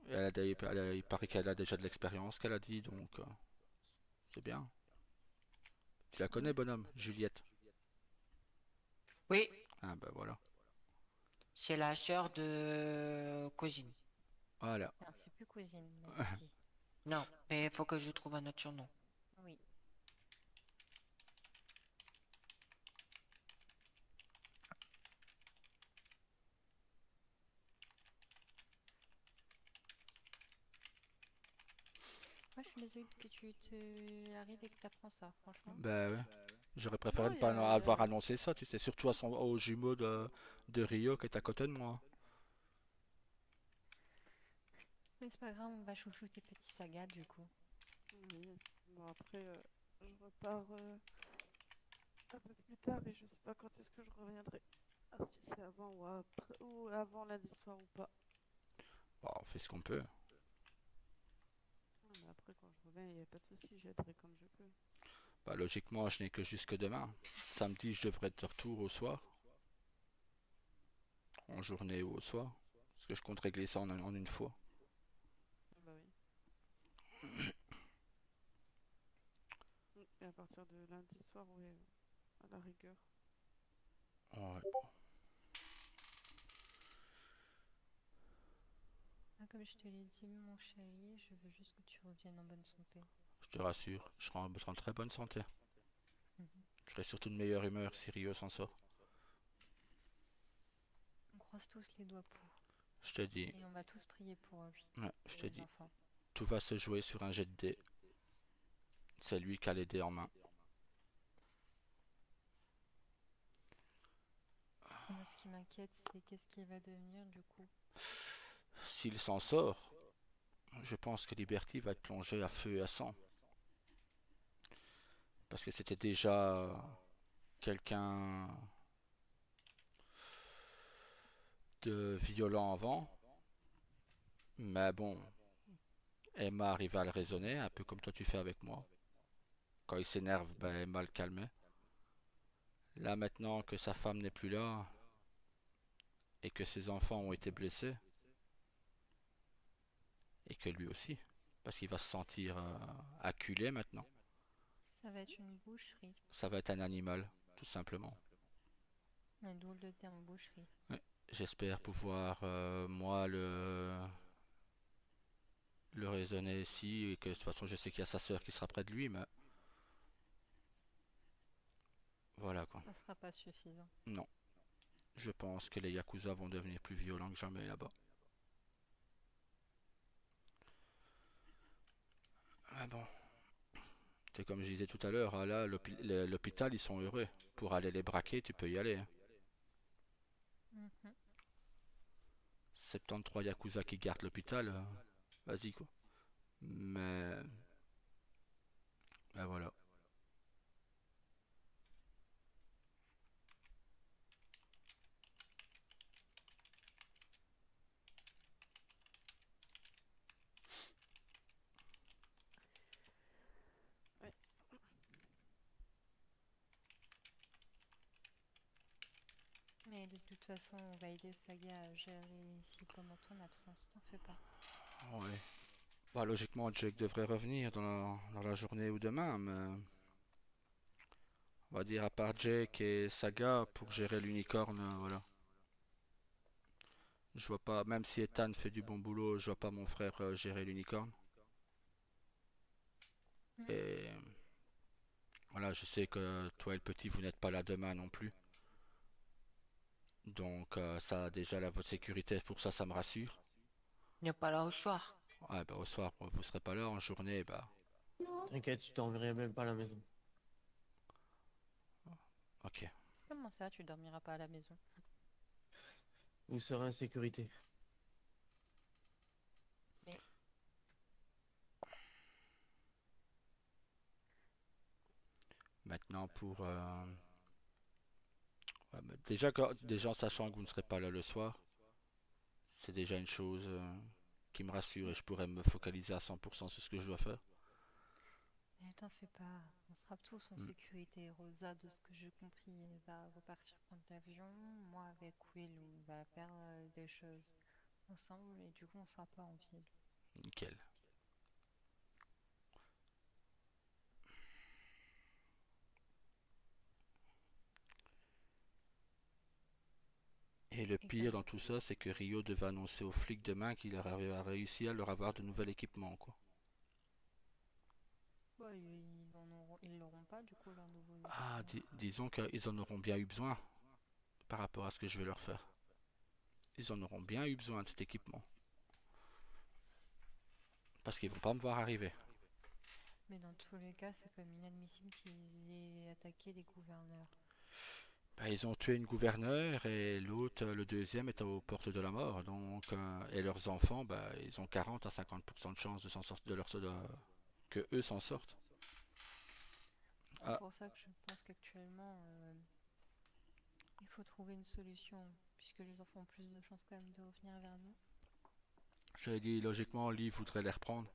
il paraît qu'elle a déjà de l'expérience, qu'elle a dit, donc c'est bien. Tu la connais, bonhomme, Juliette? Oui, Ah ben voilà. c'est la sœur de cousine. Voilà. Alors, c'est plus cousine, mais si. Non, mais il faut que je trouve un autre surnom. Oui. Moi, je suis désolée que tu te arrives et que t'apprends ça, franchement. Ben ouais. J'aurais préféré Non, ne il y pas a, il y avoir a- annoncé ça, tu sais, surtout au jumeau de Rio qui est à côté de moi. Mais c'est pas grave, on va chouchouter petit saga du coup. Oui. Bon, après, je repars un peu plus tard et je sais pas quand est-ce que je reviendrai. Ah, si c'est avant ou après, ou avant lundi soir ou pas. Bon, on fait ce qu'on peut. Ouais, mais après, quand je reviens, il n'y a pas de souci, j'aiderai comme je peux. Bah, logiquement, je n'ai que jusque demain. Samedi, je devrais être de retour au soir. En journée ou au soir. Parce que je compte régler ça en une fois. Ah bah oui. Et à partir de lundi soir, ouais, à la rigueur. Ouais. Ah, comme je te l'ai dit, mon chéri, je veux juste que tu reviennes en bonne santé. Je te rassure, je serai en très bonne santé. Mhm. Je serai surtout de meilleure humeur si Rio s'en sort. On croise tous les doigts pour. Je te dis, Et on va tous prier pour lui, ouais, je pour te les dis, enfants. tout va se jouer sur un jet de dés. C'est lui qui a les dés en main. Moi, ce qui m'inquiète, c'est qu'est-ce qu'il va devenir du coup. S'il s'en sort, je pense que Liberty va être plongée à feu et à sang. Parce que c'était déjà quelqu'un de violent avant. Mais bon, Emma arrive à le raisonner, un peu comme toi tu fais avec moi. Quand il s'énerve, ben Emma le calmait. Là maintenant que sa femme n'est plus là et que ses enfants ont été blessés, et que lui aussi, parce qu'il va se sentir acculé maintenant. Ça va être une boucherie. Ça va être un animal, tout simplement. Un drôle de terme boucherie. Ouais. J'espère pouvoir, moi, le raisonner ici, et que de toute façon, je sais qu'il y a sa sœur qui sera près de lui, mais voilà quoi. Ça sera pas suffisant. Non, je pense que les Yakuza vont devenir plus violents que jamais là-bas. Ah bon, c'est comme je disais tout à l'heure, hein, là, l'hôpital, ils sont heureux. Pour aller les braquer, tu peux y aller, hein. Mhm. 73 Yakuza qui gardent l'hôpital, vas-y quoi. Mais, ben voilà. Ouais. Mais de toute façon, on va aider Saga à gérer ici pendant ton absence, t'en fais pas. Ouais. Bah, logiquement, Jake devrait revenir dans la journée ou demain, mais on va dire à part Jake et Saga pour gérer l'unicorne, voilà. Je vois pas, même si Ethan fait du bon boulot, je vois pas mon frère gérer l'unicorne. Mm. Et voilà, je sais que toi et le petit, vous n'êtes pas là demain non plus. Donc ça, déjà, là, votre sécurité, pour ça, ça me rassure. Il n'y a pas là au soir. Ouais, bah, au soir, vous serez pas là, en journée, bah, T'inquiète, je t'enverrai même pas à la maison. ok. Comment ça, tu dormiras pas à la maison? Vous serez en sécurité. Mais Maintenant, pour... ouais, bah, déjà en sachant que vous ne serez pas là le soir, c'est déjà une chose qui me rassure et je pourrais me focaliser à 100% sur ce que je dois faire. ne t'en fais pas, on sera tous en Mm. sécurité. Rosa, de ce que j'ai compris, elle va repartir prendre l'avion. Moi, avec Will, on va faire des choses ensemble et du coup, on sera pas en ville. Nickel. Et le Et pire dans tout ça, c'est que Rio devait annoncer aux flics demain qu'il aurait réussi à leur avoir de nouvel équipement, quoi. bah, ils l'auront pas, du coup, leur nouveau Ah, équipement. disons qu'ils en auront bien eu besoin par rapport à ce que je vais leur faire. Ils en auront bien eu besoin de cet équipement. Parce qu'ils vont pas me voir arriver. Mais dans tous les cas, c'est comme inadmissible qu'ils aient attaqué des gouverneurs. Bah, ils ont tué une gouverneure et l'autre, le deuxième, est aux portes de la mort. Donc, et leurs enfants, bah, ils ont 40 à 50% de chances de s'en sortir, que eux s'en sortent. C'est Ah, pour ça que je pense qu'actuellement, il faut trouver une solution, puisque les enfants ont plus de chances quand même de revenir vers nous. j'avais dit, logiquement, Lee voudrait les reprendre.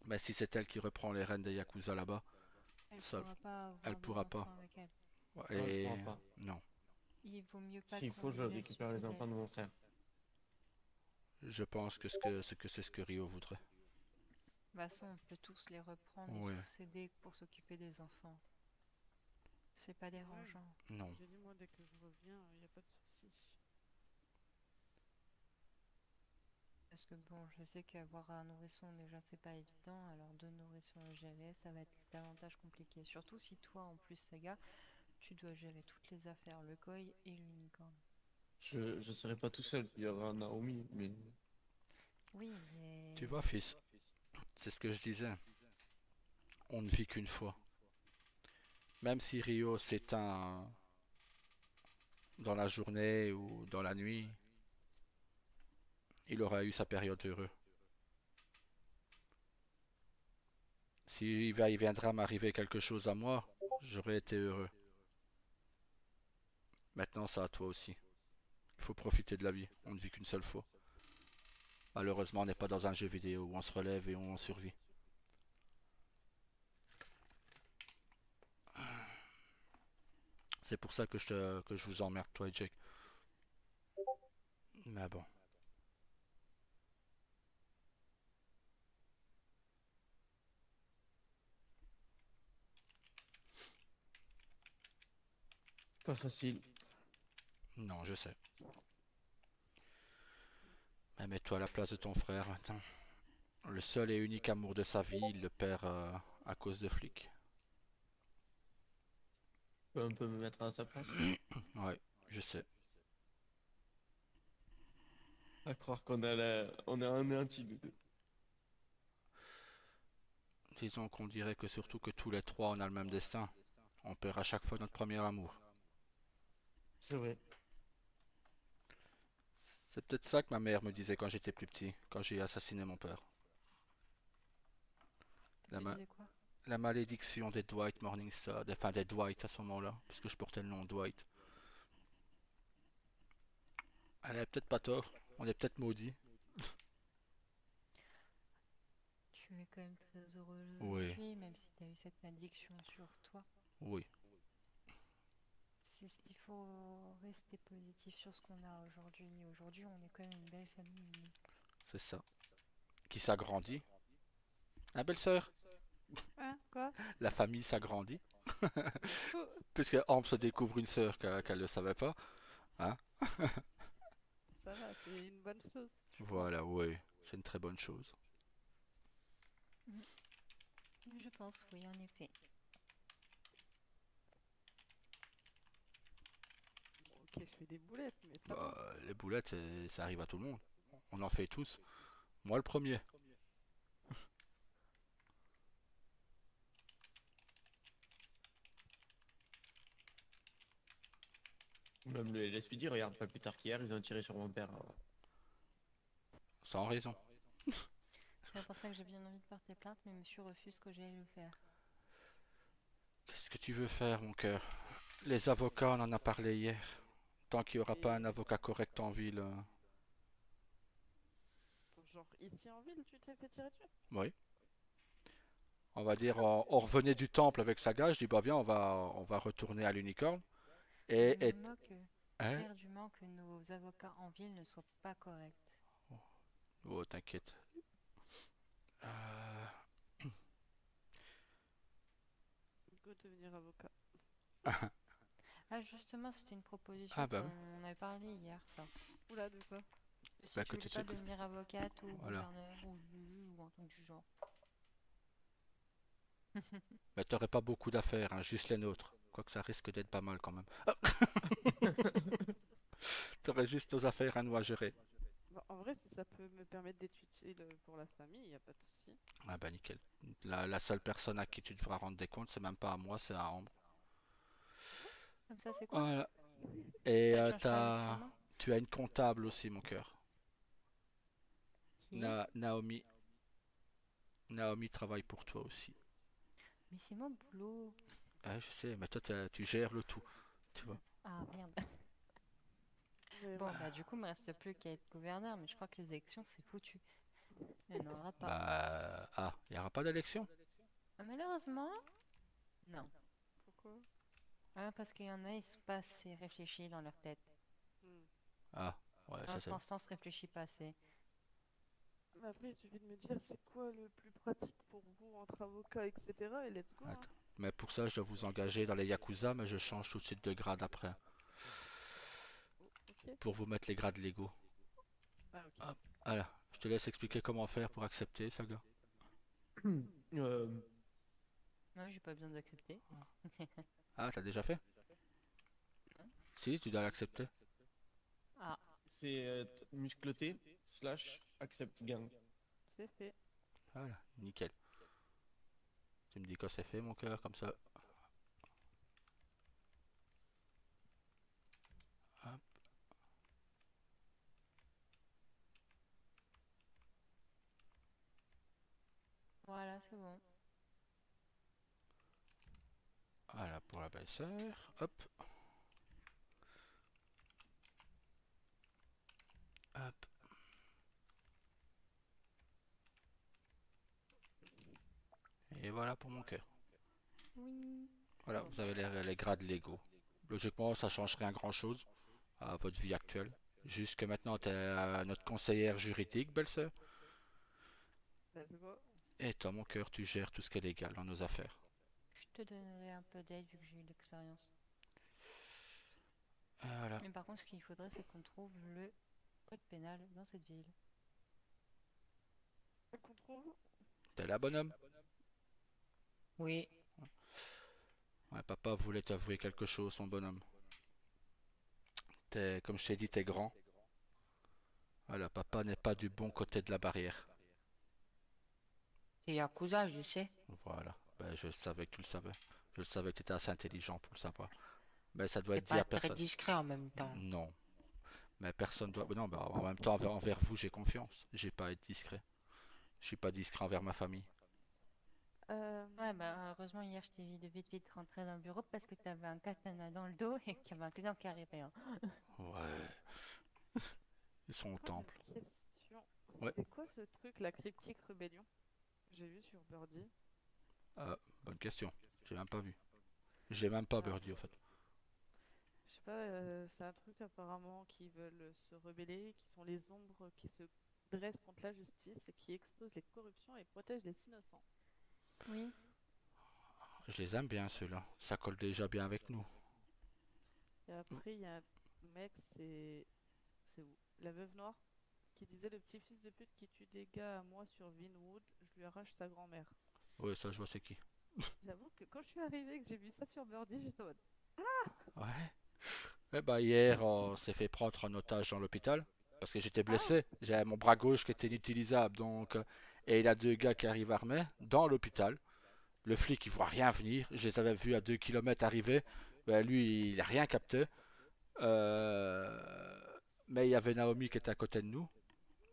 Mais si c'est elle qui reprend les rênes des Yakuza là-bas, Elle ça, pourra pas elle avoir des pourra pas. enfants avec elle. Ouais, Non, elle et pourra pas. non, Il vaut mieux pas S'il qu'on faut, je les laisse récupère sur les enfants de laisse. mon frère. je pense que c'est ce que Rio voudrait. De toute façon, on peut tous les reprendre et Ouais, tous aider pour s'occuper des enfants. C'est pas Ouais, dérangeant. non. j'ai dit moi dès que je reviens, il n'y a pas de souci. Parce que bon, je sais qu'avoir un nourrisson déjà c'est pas évident, alors deux nourrissons à gérer, ça va être davantage compliqué. Surtout si toi, en plus Saga, tu dois gérer toutes les affaires, le koi et l'unicorne. Je serai pas tout seul, il y aura Naomi, mais Oui, Tu mais vois, fils, c'est ce que je disais. On ne vit qu'une fois. Même si Rio s'éteint dans la journée ou dans la nuit, il aura eu sa période heureuse. il viendra m'arriver quelque chose à moi, j'aurais été heureux. Maintenant, c'est à toi aussi. Il faut profiter de la vie. On ne vit qu'une seule fois. Malheureusement, on n'est pas dans un jeu vidéo où on se relève et on survit. C'est pour ça que je vous emmerde, toi et Jake. Mais bon. Pas facile. Non, je sais. Mais mets-toi à la place de ton frère maintenant. Le seul et unique amour de sa vie, il le perd à cause de flics. Tu peux un peu me mettre à sa place. Ouais, je sais. À croire qu'on a on est anéantis nous deux. Disons qu'on dirait que surtout que tous les trois on a le même destin. On perd à chaque fois notre premier amour. C'est vrai. C'est peut-être ça que ma mère me disait quand j'étais plus petit, quand j'ai assassiné mon père. La, Tu ma- disais quoi? la malédiction des Dwight Morningstar, enfin des Dwight à ce moment-là, puisque je portais le nom Dwight. Elle avait peut-être pas tort, on est peut-être maudits. Tu es quand même très heureux Oui, aujourd'hui, même si tu as eu cette malédiction sur toi. oui, C'est ce qu'il faut rester positif sur ce qu'on a aujourd'hui. Aujourd'hui, on est quand même une belle famille unie. c'est ça. Qui s'agrandit. Hein, belle-sœur? Hein, quoi? La famille s'agrandit. Oh, Puisque Ambre se découvre une sœur qu'elle ne savait pas. Hein? ça va, c'est une bonne chose, je Voilà, pense. oui, c'est une très bonne chose. Je pense, oui, en effet. Bon, ok, je fais des boulettes, mais ça va. Bah, les boulettes, ça arrive à tout le monde. On en fait tous. Moi le premier. Même les SPD, regarde, pas plus tard qu'hier, ils ont tiré sur mon père. Sans raison. C'est pour ça que j'ai bien envie de porter plainte, mais monsieur refuse que j'aille le faire. Qu'est-ce que tu veux faire, mon cœur? Les avocats, on en a parlé hier. Tant qu'il n'y aura pas un Et avocat correct en ville. genre, ici en ville, tu t'es fait tirer dessus? Oui. On va dire, on revenait du temple avec sa gage. Je dis, bah viens, on va retourner à l'unicorne. Je Et, me moque hein? éperdument que nos avocats en ville ne soient pas corrects. Oh, t'inquiète. Euh, Go devenir avocat. Ah, justement, c'était une proposition Ah bah oui. qu'on avait parlé hier, ça. Oula, de quoi? Si Bah, tu que voulais tu pas sais- devenir avocate ou Voilà. gouverneur ou juge ou un truc du genre. Mais t'aurais pas beaucoup d'affaires, hein, juste les nôtres. Quoique ça risque d'être pas mal quand même. T'aurais juste nos affaires à nous à gérer. Bah, en vrai, si ça peut me permettre d'être utile pour la famille, y a pas de souci. Ah bah nickel. La seule personne à qui tu devras rendre des comptes, c'est même pas à moi, c'est à Ambre. Comme ça, c'est quoi? Voilà. Et Ça ne change pas grand-chose. tu as une comptable aussi, mon cœur. Qui? Naomi. Naomi travaille pour toi aussi. Mais c'est mon boulot. Ah, je sais, mais toi, tu gères le tout. Tu vois. Ah merde. Mais Bon, bah du coup, il me reste plus qu'à être gouverneur, mais je crois que les élections, c'est foutu. Il n'y en aura pas. Il n'y aura pas d'élection. Ah, malheureusement, non. pourquoi? Ah, parce qu'il y en a, ils sont pas assez réfléchis dans leur tête. Hmm. Ah, ouais, ça c'est. L'instant se réfléchit pas assez. Mais après, il suffit de me dire c'est quoi le plus pratique pour vous entre avocats, etc. Et let's go. Hein. Attends. Mais pour ça, je dois vous engager dans les Yakuza, mais je change tout de suite de grade après. Oh, ok. Pour vous mettre les grades légaux. Ah, ok. Hop, voilà. Je te laisse expliquer comment faire pour accepter, Saga. Euh, Moi, j'ai pas besoin d'accepter. Ah, t'as déjà fait? Si, tu dois l'accepter. Ah, c'est muscleté slash accept gang. C'est fait. Voilà, nickel. Tu me dis quand c'est fait, mon cœur, comme ça. Hop. voilà, c'est bon. Voilà pour la belle-sœur. Hop. Hop. Et voilà pour mon cœur. Oui. Voilà, vous avez les grades légaux. Logiquement, ça change rien grand-chose à votre vie actuelle. Juste que maintenant, tu es notre conseillère juridique, belle-sœur. Let's go. Et toi, mon cœur, tu gères tout ce qui est légal dans nos affaires. Je te donnerai un peu d'aide vu que j'ai eu l'expérience. Voilà. Mais par contre, ce qu'il faudrait, c'est qu'on trouve le code pénal dans cette ville. Qu'on trouve. T'es là, bonhomme? Oui. Ouais, papa voulait t'avouer quelque chose, mon bonhomme. Comme je t'ai dit, t'es grand. Voilà, papa n'est pas du bon côté de la barrière. C'est Yakuza, je sais. Voilà. Ben, je savais que tu le savais. Je savais que tu étais assez intelligent pour le savoir. Mais ça doit C'est être dit à pas très personne. discret en même temps. Non. Mais personne doit. Non, bah, en même temps, envers vous, j'ai confiance. J'ai pas à être discret. Je suis pas discret envers ma famille. Ouais, bah heureusement, hier, je t'ai vu de vite rentrer dans le bureau parce que t'avais un katana dans le dos et qu'il y avait un client qui arrivait. Hein. Ouais. Ils sont au temple. Question. Ouais. C'est quoi ce truc, la cryptique rébellion? J'ai vu sur Birdie. Bonne question. J'ai même pas vu. J'ai même pas Birdie, au fait. Je sais pas, c'est un truc apparemment qui veulent se rebeller, qui sont les ombres qui se dressent contre la justice et qui exposent les corruptions et protègent les innocents. Oui. Je les aime bien, ceux-là. Ça colle déjà bien avec nous. Et après, il y a un mec, c'est où? La veuve noire, qui disait le petit fils de pute qui tue des gars à moi sur Vinwood, je lui arrache sa grand-mère. Ouais, ça, je vois c'est qui. J'avoue que quand je suis arrivée et que j'ai vu ça sur Birdie, j'étais en mode Ouais. Eh bah, hier, on s'est fait prendre en otage dans l'hôpital. Parce que j'étais blessé. J'avais mon bras gauche qui était inutilisable. Donc, et il y a deux gars qui arrivent armés dans l'hôpital. Le flic, il voit rien venir. Je les avais vus à 2 kilomètres arriver. Ben, lui, il a rien capté. Mais il y avait Naomi qui était à côté de nous.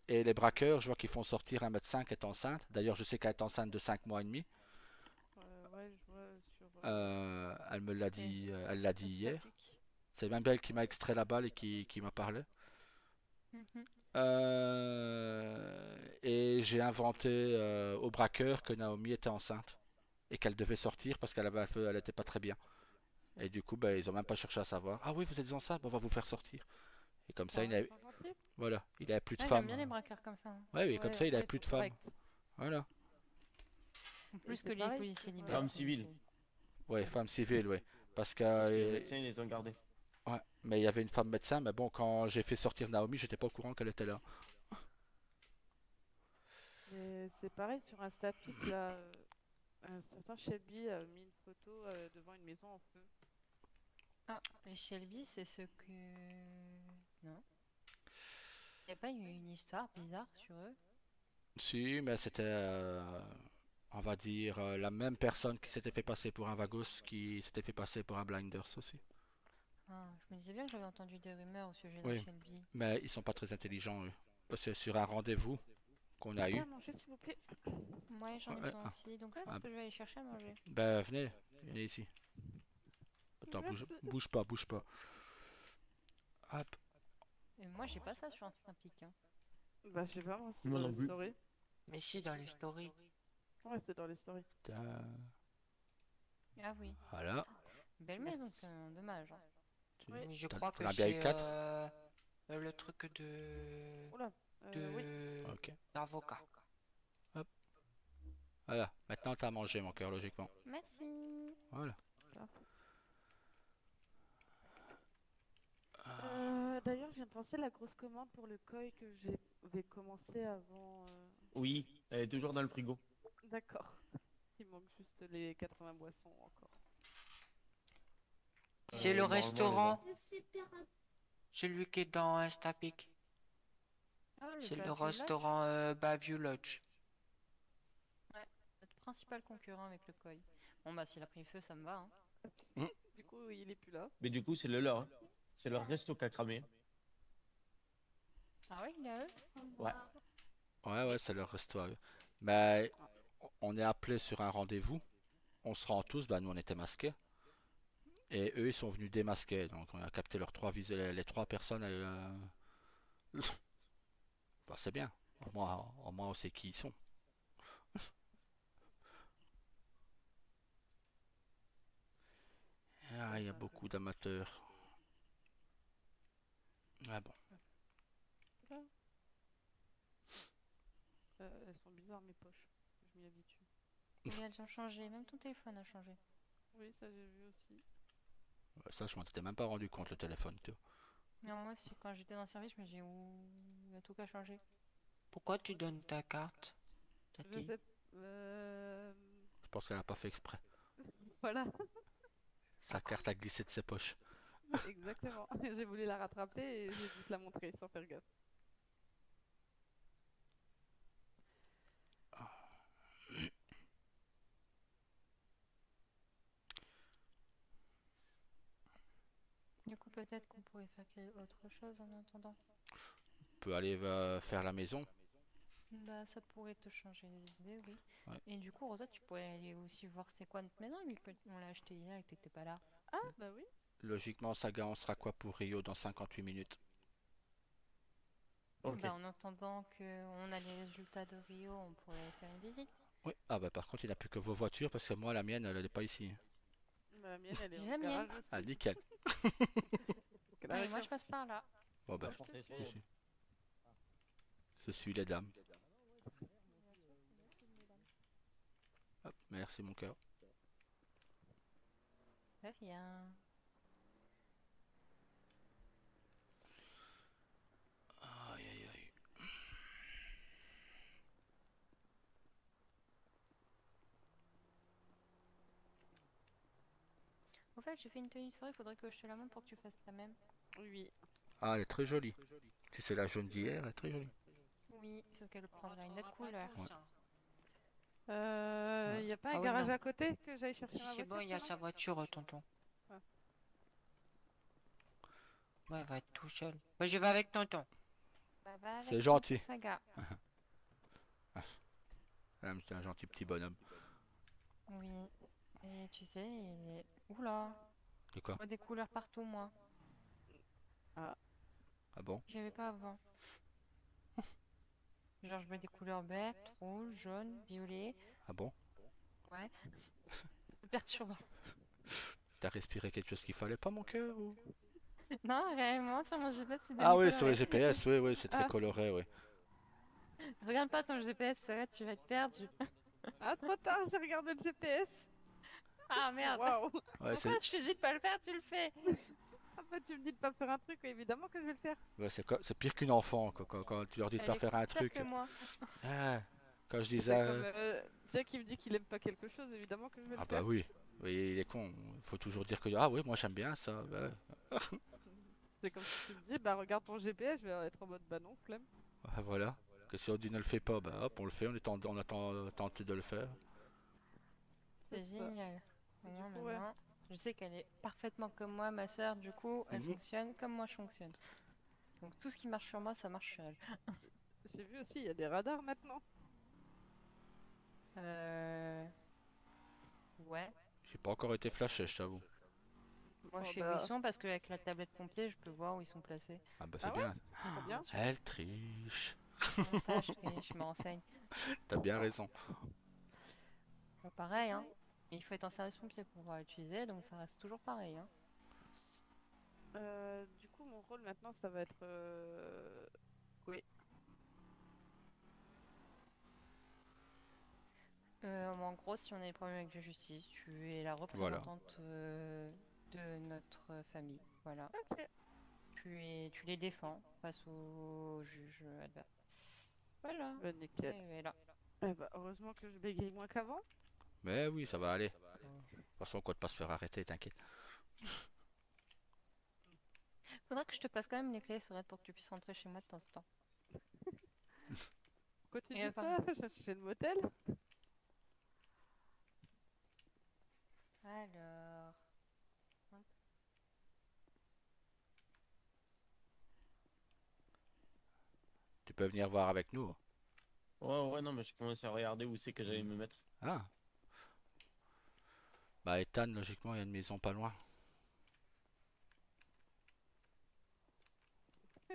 Et les braqueurs, je vois qu'ils font sortir un médecin qui est enceinte. D'ailleurs, je sais qu'elle est enceinte de 5 mois et demi. ouais, je vois sur Elle me l'a dit, elle l'a dit hier. Instapic. C'est même elle qui m'a extrait la balle et qui m'a parlé. Mhm. Et j'ai inventé au braqueur que Naomi était enceinte et qu'elle devait sortir parce qu'elle avait elle était pas très bien. Et du coup, ben, ils ont même pas cherché à savoir. Ah oui, vous êtes enceinte, bon, on va vous faire sortir. Et comme ça, Ah il ouais, ils avait, sont gentils. voilà, il avait plus de Ouais, j'aime femmes. bien les braqueurs comme ça. Hein. Ouais, oui, comme ça, il ouais, avait ils plus de sont femmes. corrects. Voilà. Plus c'est que les pareil, policiers sur, libertaires. Femme civile. Ouais, femme civile, ouais. Parce que, Parce que les médecins, ils les ont gardés. ouais, mais il y avait une femme médecin. Mais bon, quand j'ai fait sortir Naomi, j'étais pas au courant qu'elle était là. Mais c'est pareil sur Instapic, là, un certain Shelby a mis une photo devant une maison en feu. Ah, les Shelby, c'est ce que... Non. Il n'y a pas eu une histoire bizarre sur eux? Si, mais c'était, on va dire, la même personne qui s'était fait passer pour un Vagos qui s'était fait passer pour un Blinders aussi. Ah, je me disais bien que j'avais entendu des rumeurs au sujet Oui. de Shelby. Mais ils sont pas très intelligents, eux. Parce que sur un rendez-vous qu'on a Quoi eu, à manger, s'il vous plaît? Ouais, j'en ai Ouais, besoin aussi, donc je pense que je vais aller chercher à manger. ben venez ici. Attends, bouge, Merci. bouge pas, bouge pas. Hop. Et moi, j'ai pas ça sur Instapic. Hein. Bah, je sais pas, moi, c'est Moi dans non les plus. stories. Mais si, dans les stories. Ouais, c'est dans les stories. Tiens, Ah oui, voilà. belle maison, Merci. dommage. Hein. Oui. Mais je T'en- crois t'en que as bien eu c'est quatre le truc de Oula, oui. Ok. d'avocat. Voilà. Maintenant, t'as mangé, mon cœur, logiquement. Merci. Voilà. D'ailleurs, je viens de penser à la grosse commande pour le koi que j'avais commencé avant. Oui, elle est toujours dans le frigo. D'accord. Il manque juste les 80 boissons encore. C'est le normalement, restaurant, celui qui est dans Instapic. Ah, C'est le Bellevue Lodge, restaurant Bellevue Lodge. notre principal concurrent avec le koi. Bon bah s'il a pris feu, ça me va. Hein. Du coup, il est plus là. Mais du coup, c'est le leur. Hein. C'est leur resto qui a cramé. Ah ouais, il est à eux? Ouais. Ouais, c'est leur resto à eux. Mais on est appelé sur un rendez-vous. On se rend tous, bah nous on était masqués. Et eux, ils sont venus démasquer. Donc, on a capté leurs trois visées, les trois personnes. Bah, c'est bien. Au moins, on sait qui ils sont. Ah, il y a beaucoup d'amateurs. Ah bon. Là. Elles sont bizarres mes poches. Je m'y habitue. Mais elles ont changé, même ton téléphone a changé. Oui, ça j'ai vu aussi. Ça, je m'en étais même pas rendu compte, le téléphone. Tu vois. Non, moi aussi, quand j'étais dans le service, je me dis, ouh, il y a tout qu'à changer. Pourquoi tu donnes ta carte, Je Tati? sais. Je pense qu'elle n'a pas fait exprès. Voilà, Sa carte a glissé de ses poches. exactement. J'ai voulu la rattraper et j'ai dû te la montrer sans faire gaffe. Du coup, peut-être qu'on pourrait faire autre chose en attendant. On peut aller faire la maison. Bah, ça pourrait te changer les idées, oui. Ouais. Et du coup, Rosa, tu pourrais aller aussi voir c'est quoi notre maison, vu qu'on l'a acheté hier et que t'étais pas là. Ah, bah oui. Logiquement, Saga, on sera quoi pour Rio dans 58 minutes? Ok. Bah, en attendant qu'on a les résultats de Rio, on pourrait aller faire une visite. Oui. Ah bah par contre, il n'a plus que vos voitures parce que moi, la mienne, elle n'est pas ici. Bah, la mienne, elle est J'ai en la mienne. garage aussi. Ah, nickel. Elle a Ouais, rien moi, qu'à- je passe par là. Bon bah, Pas porter trop. je suis les dames. Hop, merci mon cœur. De rien. Aïe aïe aïe. En fait, j'ai fait une tenue de soirée, faudrait que je te la montre pour que tu fasses la même. Oui. Ah, elle est très jolie. Si c'est la jaune d'hier, elle est très jolie. Oui, sauf qu'elle On prendra une autre retournera couleur. pas tous, hein. Ouais. Y a pas un Ah oui, garage non. à côté que j'aille chercher Si ma c'est bon, voiture il y a sinon sa voiture, tonton. Ah. Ouais, elle va être tout seul. Bah, je vais avec tonton. Bah, va avec C'est tante gentil. Saga. Ah, c'est un gentil petit bonhomme. Oui. Et tu sais, il est... Oula, De quoi? je vois des couleurs partout, moi. Ah, Ah bon? J'avais pas avant. Genre, je mets des couleurs bêtes, rouge, jaune, violet. Ah bon? Ouais, c'est perturbant. T'as respiré quelque chose qu'il fallait pas, mon cœur ou... Non, réellement, sur mon GPS, c'est Ah donné oui, sur les coloré. GPS, oui, oui, c'est très Ah. coloré, oui. Regarde pas ton GPS, ça va, tu vas être perdu. ah, trop tard, j'ai regardé le GPS. Ah merde. Waouh. Ouais, Pourquoi je te dis de pas le faire, tu le fais. En fait, tu me dis de pas faire un truc, évidemment que je vais le faire. ouais, c'est pire qu'une enfant, quoi, quand tu leur dis de Elle faire est faire un pire truc. que moi. Ah, quand je disais... C'est comme Jack, il me dit qu'il aime pas quelque chose, évidemment que je vais Ah le bah faire. oui, oui, il est con. Il faut toujours dire que... Ah oui, moi j'aime bien ça. Bah, C'est comme si tu me dis, bah regarde ton GPS, je vais être en mode, bah non, flemme. voilà. Que si on dit ne le fais pas, bah hop, on le fait, on attend tenté de le faire. C'est C'est ça. génial. Au Du moins, coup, ouais. maintenant, je sais qu'elle est parfaitement comme moi, ma soeur. Du coup, elle Mhm. fonctionne comme moi je fonctionne. Donc tout ce qui marche sur moi, ça marche sur elle. J'ai vu aussi, il y a des radars maintenant. Ouais. J'ai pas encore été flashé, je t'avoue. Moi, Oh, je sais où bah, ils sont parce qu'avec la tablette pompier, je peux voir où ils sont placés. Ah bah c'est Ah ouais? bien. Trop bien. Elle triche. Comme ça, je me renseigne. T'as bien raison. Bah, pareil, hein. Mais il faut être en service pompier pour pouvoir l'utiliser, donc ça reste toujours pareil, hein. Du coup, mon rôle maintenant, ça va être. Oui. En gros, si on a des problèmes avec la justice, tu es la Voilà. représentante de notre famille. Voilà. Ok. Tu les défends face au juge adverse. Voilà. Bah, nickel. Et là. Eh bah, heureusement que je bégaye moins qu'avant. Mais oui, ça va aller. De toute façon, quoi de pas se faire arrêter, t'inquiète. Faudra que je te passe quand même les clés Sorette, pour que tu puisses rentrer chez moi de temps en temps. Pourquoi tu Et dis ça? J'ai acheté le motel. Alors. Tu peux venir voir avec nous. Ouais, ouais, non, mais j'ai commencé à regarder où c'est que j'allais me mettre. Ah. Bah Ethan, logiquement, il y a une maison pas loin.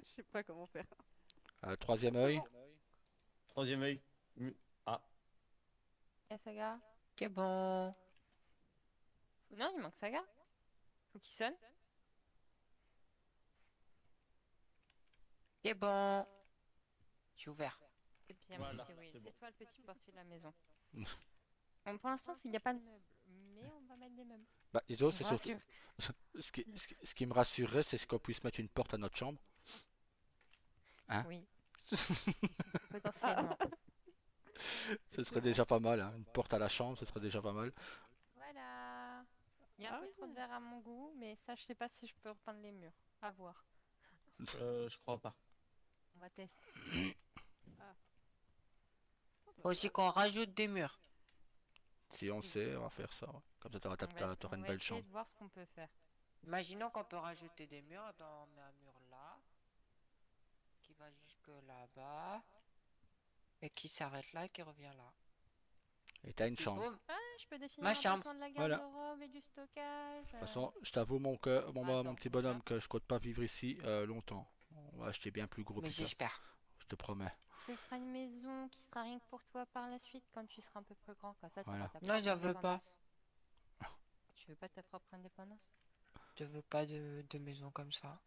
Je sais pas comment faire. Troisième C'est œil. bon. Troisième œil. Ah, Et Saga? C'est bon. Non, il manque Saga. Faut qu'il sonne. C'est bon. J'ai ouvert. C'est bien Voilà, petit, oui. c'est bon. C'est toi le petit portier de la maison. Bon, pour l'instant, il n'y a pas de meubles. Mais on va mettre des meubles. Bah, disons, On c'est va surtout. rassurer. Ce qui me rassurerait, c'est qu'on puisse mettre une porte à notre chambre. Hein? Oui. Potentiellement. Ce serait déjà pas mal, hein. Une porte à la chambre, ce serait déjà pas mal. Voilà. Il y a un Ah peu oui. trop de verre à mon goût, mais ça, je sais pas si je peux repeindre les murs. À voir. je crois pas. On va tester. Faut aussi qu'on rajoute des murs. Si on sait, on va faire ça. Ouais. Comme ça, t'auras On une va belle essayer chambre. de voir ce qu'on peut faire. Imaginons qu'on peut rajouter des murs. Et ben on met un mur là. Qui va jusque là-bas. Et qui s'arrête là et qui revient là. Et t'as une Puis chambre. De boum. Ah, je peux définir Ma chambre. l'emplacement de la Voilà. garde-robe et du stockage. toute façon, je t'avoue, mon Attends, petit bouge bonhomme, pas. que je compte pas vivre ici longtemps. On va acheter bien plus gros Mais plus tard. j'espère. Je te promets. Ce sera une maison qui sera rien que pour toi par la suite quand tu seras un peu plus grand. Comme ça, tu Voilà. auras ta Non, propre j'en veux pas. indépendance. Tu veux pas ta propre indépendance? Je veux pas de maison comme ça.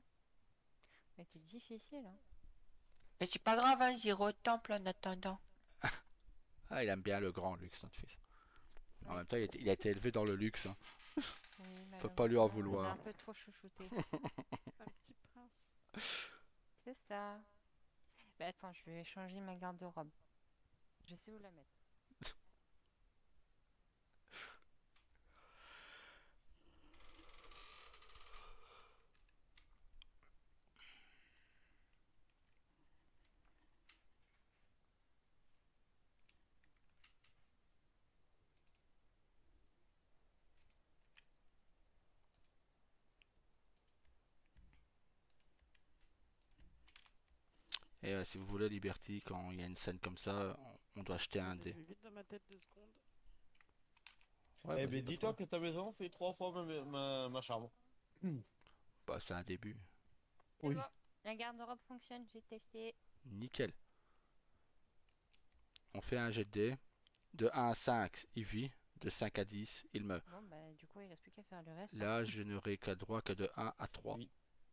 Mais c'est difficile, hein. Mais c'est pas grave, hein, j'irai au temple en attendant. Ah, il aime bien le grand luxe, notre fils. En Oui. même temps, il a été élevé dans le luxe. Hein. Oui, Peut pas lui en malheureusement, vouloir. j'ai un peu trop chouchouté. Un petit prince. C'est ça. Bah attends, je vais changer ma garde-robe. Je sais où la mettre. Et si vous voulez, Liberty, quand il y a une scène comme ça, on doit acheter un Je dé. vais vite dans ma tête 2 secondes. Ouais, Eh vas-y, ben, pas de dis-toi problème. que ta maison fait 3 fois ma chambre. Bah, c'est un début. C'est Oui. bon, la garde-robe fonctionne, j'ai testé. Nickel. On fait un jet de dés. De 1 à 5, il vit. De 5 à 10, il meurt. Bon, bah du coup, il reste plus qu'à faire le reste. Hein. Là, je n'aurai qu'à droit que de 1 à 3. Oui.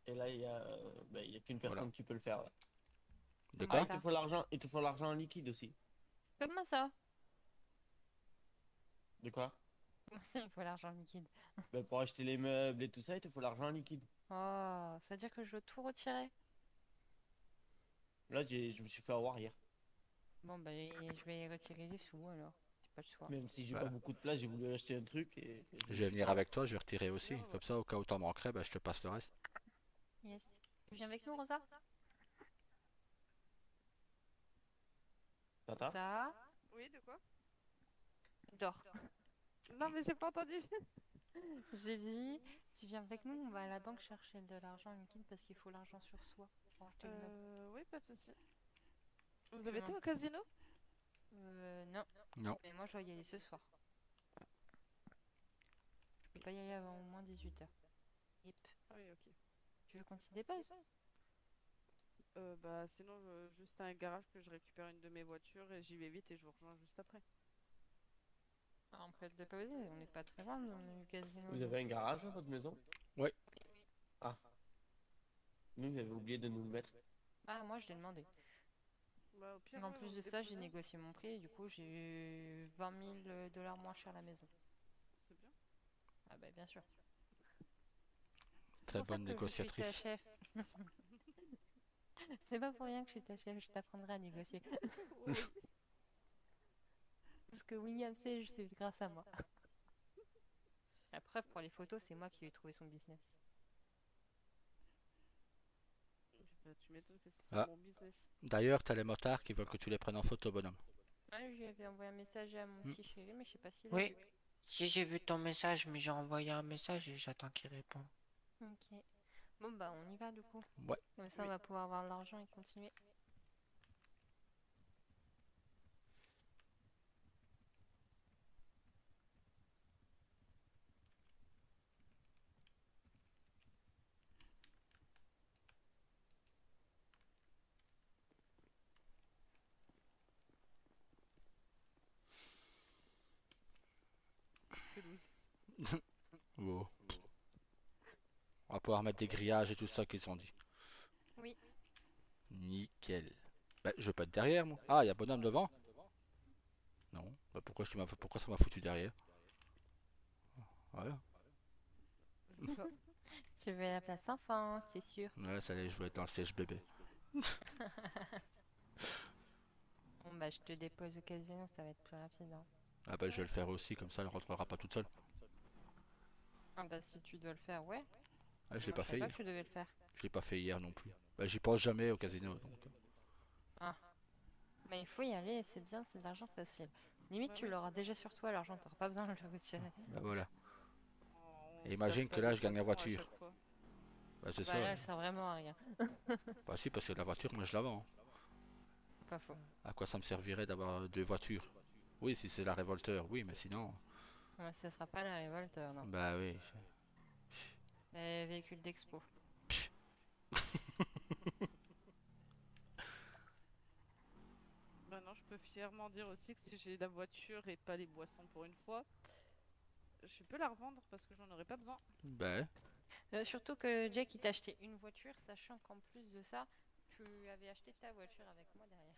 Et là, il y a qu'une personne Voilà. qui peut le faire. Là. De Comment quoi? ça? Il te faut l'argent en liquide aussi. Comment ça? De quoi? Comment ça, il faut l'argent liquide? Ben, pour acheter les meubles et tout ça, il te faut l'argent en liquide. Oh, ça veut dire que je dois tout retirer. Là, je me suis fait avoir hier. Bon, bah je vais retirer les sous alors. J'ai pas le choix. Même si j'ai Bah. pas beaucoup de place, j'ai voulu acheter un truc et je me Je vais suis venir fait avec toi, je vais retirer aussi. Ouais, ouais. Comme ça, au cas où t'en manquerais, bah, je te passe le reste. Yes. Tu viens avec nous, Rosa? Tata? Ça, Oui, de quoi? dors. Non, mais j'ai pas entendu. J'ai dit, tu viens avec nous, on va à la banque chercher de l'argent liquide parce qu'il faut l'argent sur soi pour acheter le meuble. Oui, pas de souci. Vous Tu avez été m'en- au casino? Non. Non. Mais moi, je dois y aller ce soir. Je peux pas y aller avant au moins 18h. Yep. Ah oui, ok. Tu veux qu'on s'y dépose? Bah sinon, juste à un garage que je récupère une de mes voitures et j'y vais vite et je vous rejoins juste après. Ah, on peut te déposer, on n'est pas très loin du casino. Vous avez un garage à votre maison? Ouais. Ah. Nous, j'avais oublié de nous le mettre. Ah, moi, je l'ai demandé. Bah au pire, En ouais, plus vous de me ça, j'ai déposez. négocié mon prix et du coup, j'ai eu 20 000 dollars moins cher à la maison. C'est bien. Ah bah bien sûr. Très C'est pour ça bonne que je suis ta négociatrice. chef. C'est pas pour rien que je suis ta chef, je t'apprendrai à négocier. Oui. Parce que William sait, c'est grâce à moi. La preuve pour les photos, c'est moi qui lui ai trouvé son business. Bah, tu m'étonnes que c'est Ah. mon business. D'ailleurs, t'as les motards qui veulent que tu les prennes en photo, bonhomme. Ah, je lui avais envoyé un message à mon petit chéri, mais je sais pas s'il a Oui. vu. Si j'ai vu ton message, mais j'ai envoyé un message et j'attends qu'il réponde. Ok. Bon bah on y va du coup. Ouais. Comme ça on va pouvoir avoir l'argent et continuer. 12. Oh. On va pouvoir mettre des grillages et tout ça qu'ils ont dit. Oui. Nickel. Bah, je peux être derrière, moi. Ah, il y a bonhomme devant? Non. Bah, pourquoi ça m'a foutu derrière? Voilà. Ça. Tu veux la place enfant, c'est sûr. Ouais, ça allait, je voulais être dans le siège bébé. Bon bah je te dépose au casino, ça va être plus rapide. Hein. Ah bah, je vais le faire aussi, comme ça, elle rentrera pas toute seule. Ah bah si tu dois le faire, ouais. Ah, je l'ai Moi, pas je fait savais pas hier. que tu devais le faire. Je l'ai pas fait hier non plus. Bah, j'y pense jamais au casino, donc. Ah. Mais il faut y aller, c'est bien, c'est de l'argent facile. Limite, Bah tu oui. l'auras déjà sur toi, l'argent, t'auras pas besoin de le retirer. Bah voilà. On Et se imagine tape que pas là, des je gagne la boissons à voiture. chaque fois. Bah, c'est Bah ça. là, elle sert vraiment à rien. Bah si, parce que la voiture, moi, je la vends. Pas faux. À quoi ça me servirait d'avoir deux voitures? Oui, si c'est la révolteur, oui, mais sinon. Ouais, ce sera pas la révolte, non. Bah oui. Les véhicules d'expo. Maintenant, je peux fièrement dire aussi que si j'ai la voiture et pas les boissons pour une fois, je peux la revendre parce que j'en aurais pas besoin. Bah, Surtout que Jack, il t'a acheté une voiture, sachant qu'en plus de ça, tu avais acheté ta voiture avec moi derrière.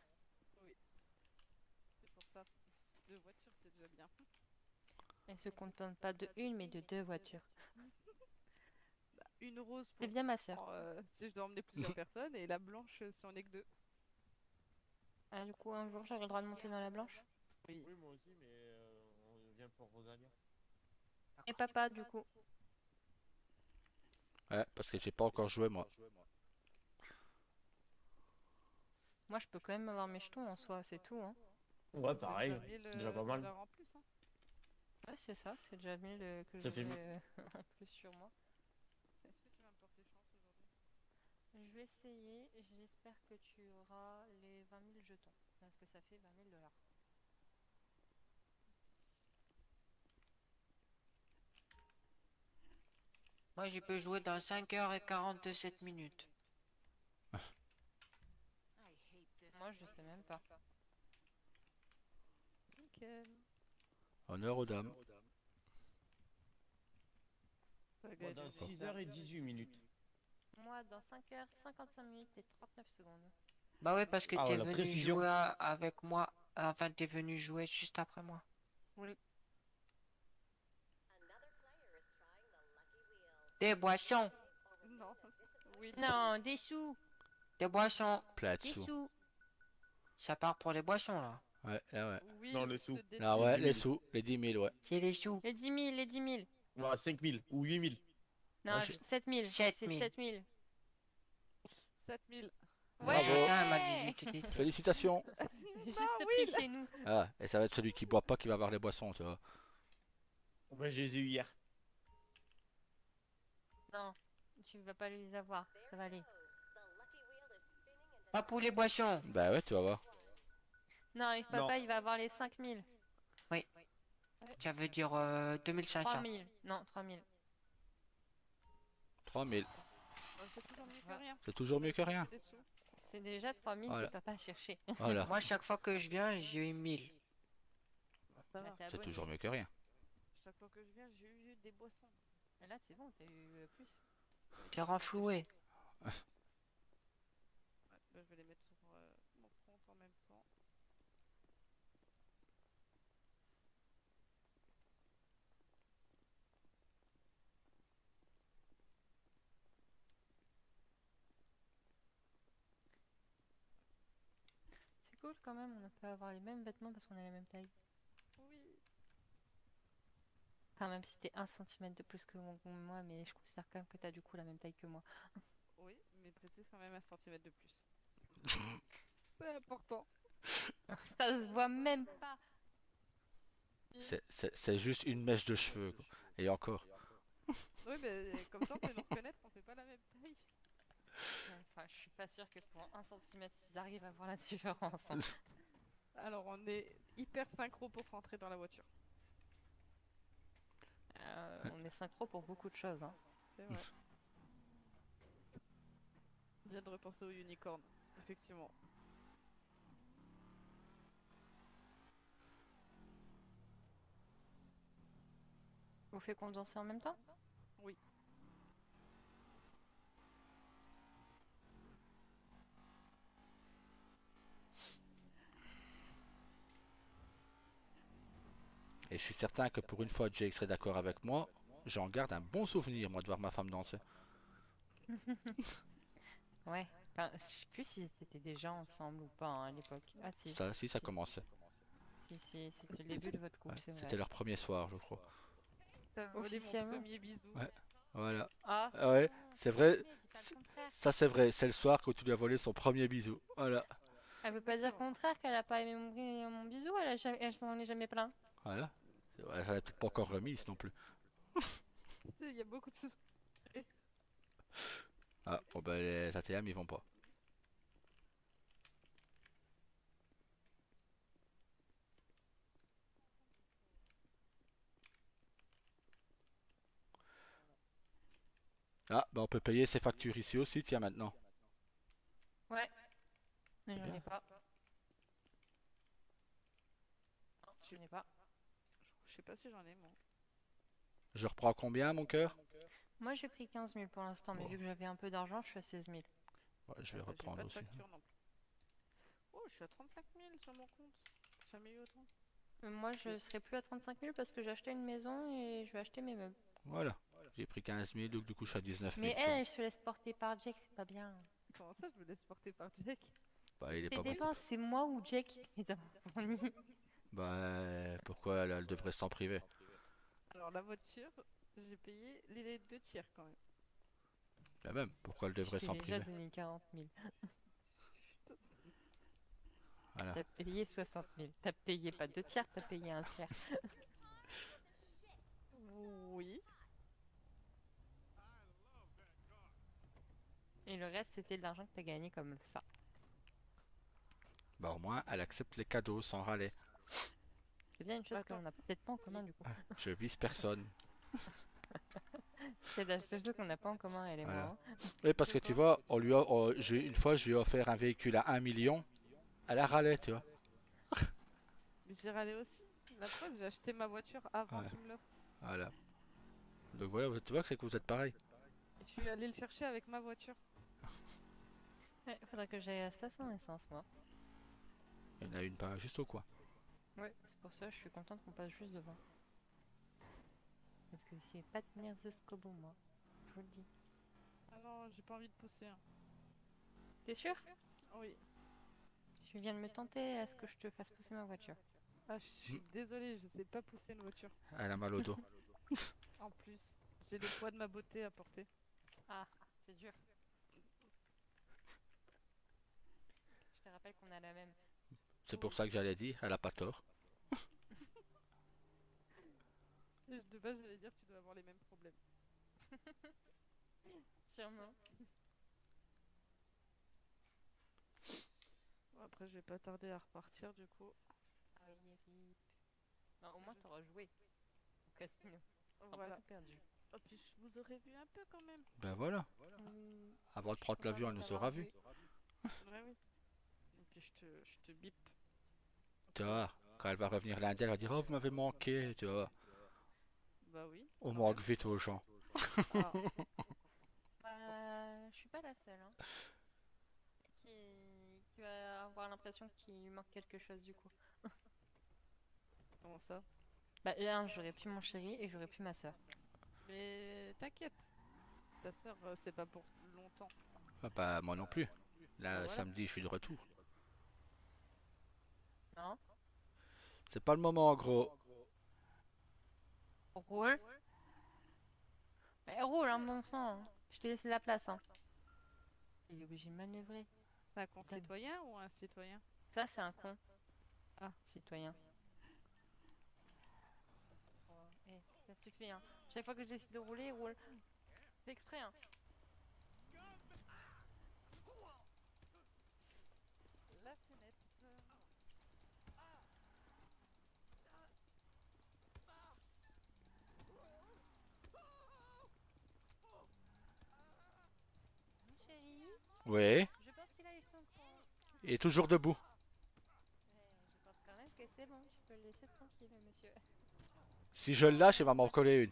Oui, c'est pour ça. Deux voitures, c'est déjà bien. Elle se contente pas de une, mais de deux voitures. Bah, une rose C'est pour bien ma soeur. si je dois emmener plusieurs personnes et la blanche si on est que deux. Ah, du coup, un jour, j'aurai le droit de monter dans la blanche. Oui. Oui, moi aussi, mais on vient pour Rosalia. Et papa, du coup. ouais, parce que j'ai pas encore joué, moi. Moi, je peux quand même avoir mes jetons en soi, c'est tout. Hein. Ouais, C'est pareil, déjà 1000 c'est déjà pas mal. dollars en plus. Hein. Ouais, c'est ça, c'est déjà 1000 que Ça fait j'aurai en plus sur moi. Est-ce que tu vas me porter chance aujourd'hui? Je vais essayer, j'espère que tu auras les 20 000 jetons. Parce que ça fait 20 000 dollars. Moi, j'y peux jouer dans 5h47 minutes. Moi, je sais même pas. Nickel. Honneur aux dames. Ça va Moi, gagner dans du temps. 6h18 minutes. Moi, dans 5h55 minutes et 39 secondes. Bah ouais, parce que Ah ouais, t'es la venu précision. jouer avec moi. Enfin, t'es venu jouer juste après moi. Oui. Des boissons. Non. Oui. Non, des sous, Des boissons. Plein de des sous. sous. Ça part pour les boissons, là. Ouais, ouais. Oui, Non, ou les je sous. te Ah détruis. ouais, 10 les 000. sous, les 10 000, ouais. C'est les sous. Les 10 000, les 10 000. Ouais, 5 000 ou 8 000. Non, Ouais, j'ai- 7 000. 7 C'est 000. 7 000. 7000. Ouais. Bravo. Putain, elle m'a dit vite, vite. Félicitations. Juste pris chez nous. Ah, et ça va être celui qui boit pas qui va avoir les boissons, tu vois. Ouais, je les ai eu hier. Non, tu vas pas les avoir. Ça va aller. Pas pour les boissons. Bah ouais, tu vas voir. Non, et papa, il va avoir les 5 000. Ça veut dire 2500. 3 000. Non, 3 000. 3000. C'est toujours mieux que Ouais. rien. C'est toujours mieux que rien. Des sous. C'est déjà 3 000 Voilà. que t'as pas cherché. Voilà. Moi, chaque fois que je viens, j'ai eu 1000. Ça va. Bah, t'es C'est abonné. toujours mieux que rien. Chaque fois que je viens, j'ai eu des boissons. Mais là, c'est bon, t'as eu plus. T'es renfloué. Ouais, là, je vais les mettre sur mon compte en même temps. C'est cool quand même, on peut avoir les mêmes vêtements parce qu'on a la même taille. Oui. Enfin, même si t'es 1 cm de plus que moi, mais je considère quand même que t'as du coup la même taille que moi. Oui, mais précise quand même 1 cm de plus. C'est important. Ça se voit même pas. C'est juste une mèche de cheveux, quoi. Et encore. Oui, mais comme ça, on peut nous reconnaître qu'on fait pas la même taille. Enfin, je suis pas sûre que pour 1 cm, ils arrivent à voir la différence. Hein. Alors, on est hyper synchro pour rentrer dans la voiture. On est synchro pour beaucoup de choses. Hein. C'est vrai. Je viens de repenser au unicorn, effectivement. Vous fait condenser en même temps? Oui. Et je suis certain que pour une fois Jake serait d'accord avec moi. J'en garde un bon souvenir, moi, de voir ma femme danser. Ouais. Enfin, je sais plus si c'était déjà ensemble ou pas hein, à l'époque. Ah si. Ça, si, ça Si, commençait. si, c'était le début de votre Ouais, couple, c'est vrai. c'était leur premier soir, je crois. T'as volé mon Officiellement. premier bisou. Ouais. Voilà. Ah, Ah ouais, non, c'est vrai. jamais, dis pas le contraire. Ça, c'est vrai. C'est le soir où tu lui as volé son premier bisou. Voilà. Elle veut pas dire le contraire qu'elle a pas aimé mon bisou, elle s'en est jamais plaint. Voilà. Ouais, ça n'a peut-être pas encore remise non plus. Il y a beaucoup de choses. Ah, bon ben les ATM ils vont pas. Ah, ben on peut payer ses factures ici aussi, tiens maintenant. Ouais. Mais j'en bien. ai pas. Non, j'en ai pas. Je sais pas si j'en ai, moi. Je reprends combien mon cœur? Moi j'ai pris 15 000 pour l'instant, mais Bon. vu que j'avais un peu d'argent, je suis à 16 000. Ouais, je vais J'ai reprendre pas de aussi. facture non plus. Oh, je suis à 35 000 sur mon compte. J'ai jamais eu autant. Moi je serai plus à 35 000 parce que j'ai acheté une maison et je vais acheter mes meubles. Voilà. J'ai pris 15 000, donc du coup je suis à 19 000 Mais seulement. elle se laisse porter par Jake, c'est pas bien. Comment ça, je me laisse porter par Jack? Bah il est Tes pas bon. dépenses, c'est moi ou Jake qui te les a fournies. Bah pourquoi elle devrait s'en priver? Alors, la voiture, j'ai payé les 2 tiers quand même. Bah même, pourquoi elle Je devrait t'ai s'en déjà priver? donné 40 000. Voilà. T'as payé 60 000. T'as payé pas 2 tiers, t'as payé 1 tiers. Oui. Et le reste, c'était de l'argent que t'as gagné comme ça. Bah au moins elle accepte les cadeaux sans râler. C'est bien une chose Attends. qu'on n'a peut-être pas en commun du coup. Je vise personne. C'est la seule chose qu'on n'a pas en commun, elle et Voilà. moi. Hein. Oui, parce que tu vois, une fois je lui ai offert un véhicule à 1 million. Elle a râlé, tu vois. Mais j'ai râlé aussi. La preuve, j'ai acheté ma voiture avant Ouais. qu'il me l'offre. Voilà. Donc voilà, tu vois que c'est que vous êtes pareil. Et je suis allée le chercher avec ma voiture. Ouais, faudrait que j'aille à la station essence, moi. Il y en a une pas juste au coin. Ouais, c'est pour ça que je suis contente qu'on passe juste devant. Parce que je vais pas tenir ce scobo, moi. Je vous le dis. Ah non, j'ai pas envie de pousser. Hein. T'es sûr? Oui. Tu viens de me tenter à ce que je te fasse pousser ma voiture. Ah, je suis désolée, je sais pas pousser une voiture. Elle a mal au dos. En plus, j'ai le poids de ma beauté à porter. Ah, c'est dur. Je te rappelle qu'on a la même. C'est pour ça que j'allais dire, elle a pas tort. Et de base, j'allais dire que tu dois avoir les mêmes problèmes. Sûrement. Bon, après, je vais pas tarder à repartir du coup. Ah oui, rip. Non, au moins t'auras joué au casino. T'auras Voilà. pas tout perdu. Oh, puis je vous aurais vu un peu quand même. Ben voilà. Oui. Avant de prendre l'avion, elle nous aura vu. Ouais, oui. Et puis je te bip. Tu vois, quand elle va revenir lundi, elle va dire, oh vous m'avez manqué, tu vois. Bah oui. On manque vite aux gens. Ah, Je suis pas la seule hein, qui va avoir l'impression qu'il lui manque quelque chose du coup. comment ça? Bah là, j'aurais pu mon chéri et j'aurais pu ma soeur. Mais t'inquiète. Ta soeur, c'est pas pour longtemps. Ah bah moi non plus. Là, Bah voilà. samedi, je suis de retour. Non? C'est pas le moment, gros. Roule. Mais roule, hein, bon sang. Je t'ai laissé la place, hein. Il est obligé de manœuvrer. C'est un concitoyen ou un citoyen? Ça, c'est un con. Ah. Citoyen. Oh, ça suffit, hein. Chaque fois que je décide de rouler, il roule. Fais exprès, hein. La fenêtre. Mon chéri, Oui, je pense qu'il a laissé son con. et toujours debout. Je pense quand même que c'est bon, tu peux le laisser tranquille, monsieur. Si je le lâche, il va m'en coller une.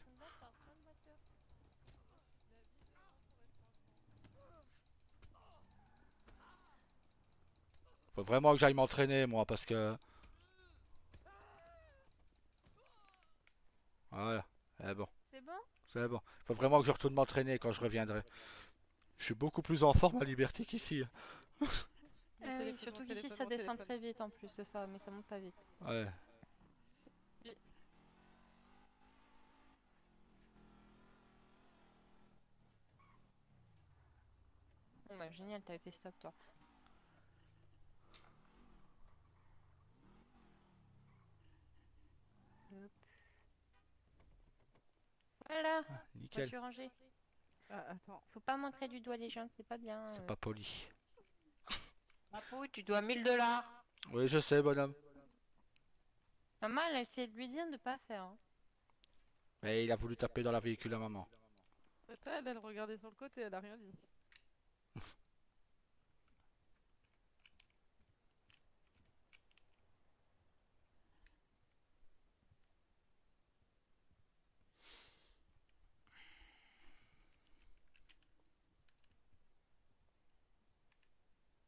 Faut vraiment que j'aille m'entraîner, moi, parce que... Voilà. C'est bon. C'est bon? C'est bon. Faut vraiment que je retourne m'entraîner quand je reviendrai. Je suis beaucoup plus en forme à Liberty qu'ici. Oui, surtout qu'ici ça descend très vite en plus de ça, mais ça monte pas vite. Ouais. Bon bah génial, t'as été stop toi. Hop. Voilà, Nickel. voiture rangée. Ah, attends. Faut pas montrer du doigt les gens, c'est pas bien. C'est pas poli. Papou, tu dois 1000 $. Oui, je sais, bonhomme. Maman, elle a essayé de lui dire de pas faire. Hein. Mais il a voulu taper dans la véhicule à maman. Attends, elle regardait sur le côté, elle a rien dit.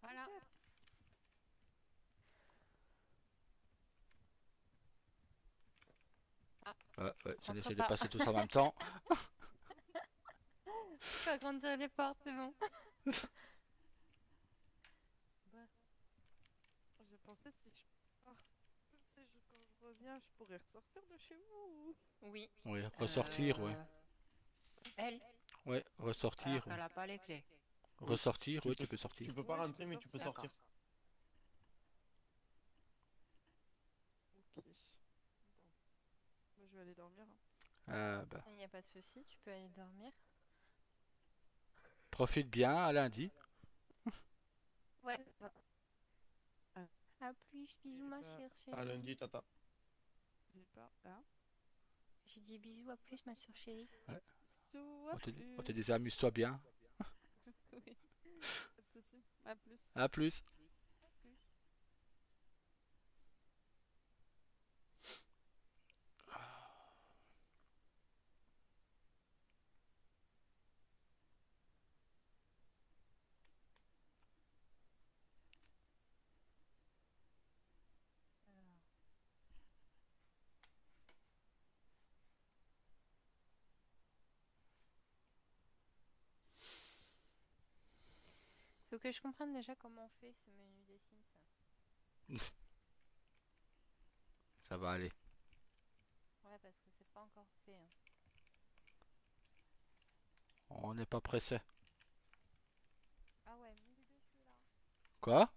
Voilà. Ouais, ça Entre essaie de pas. passer tous en même temps. Faut agrandir les portes, c'est bon. J'ai pensé si je pars, quand je reviens, je pourrais ressortir de chez vous. Oui. Oui, ressortir, ouais. Elle, Ouais, ressortir. alors Ouais. qu'elle a pas les clés. Ressortir, oui, tu peux sortir. Tu peux pas Ouais, je rentrer, peux mais tu peux sortir. sortir. Ok. Bon. Moi, je vais aller dormir. Hein. Bah, Il n'y a pas de souci, tu peux aller dormir. profite bien, à lundi. Ouais. Ah. À plus, bisous ma chère À chérie. lundi, tata. J'ai pas. Hein? J'ai dit bisous à plus ma soeur chérie. Bisous, à On te plus. disait amuse-toi bien. Oui. Pas de soucis. À plus. À plus. Faut que je comprenne déjà comment on fait ce menu des Sims. Ça va aller. Ouais, parce que c'est pas encore fait. Hein. On n'est pas pressé. Ah ouais, mille dessus là. Quoi?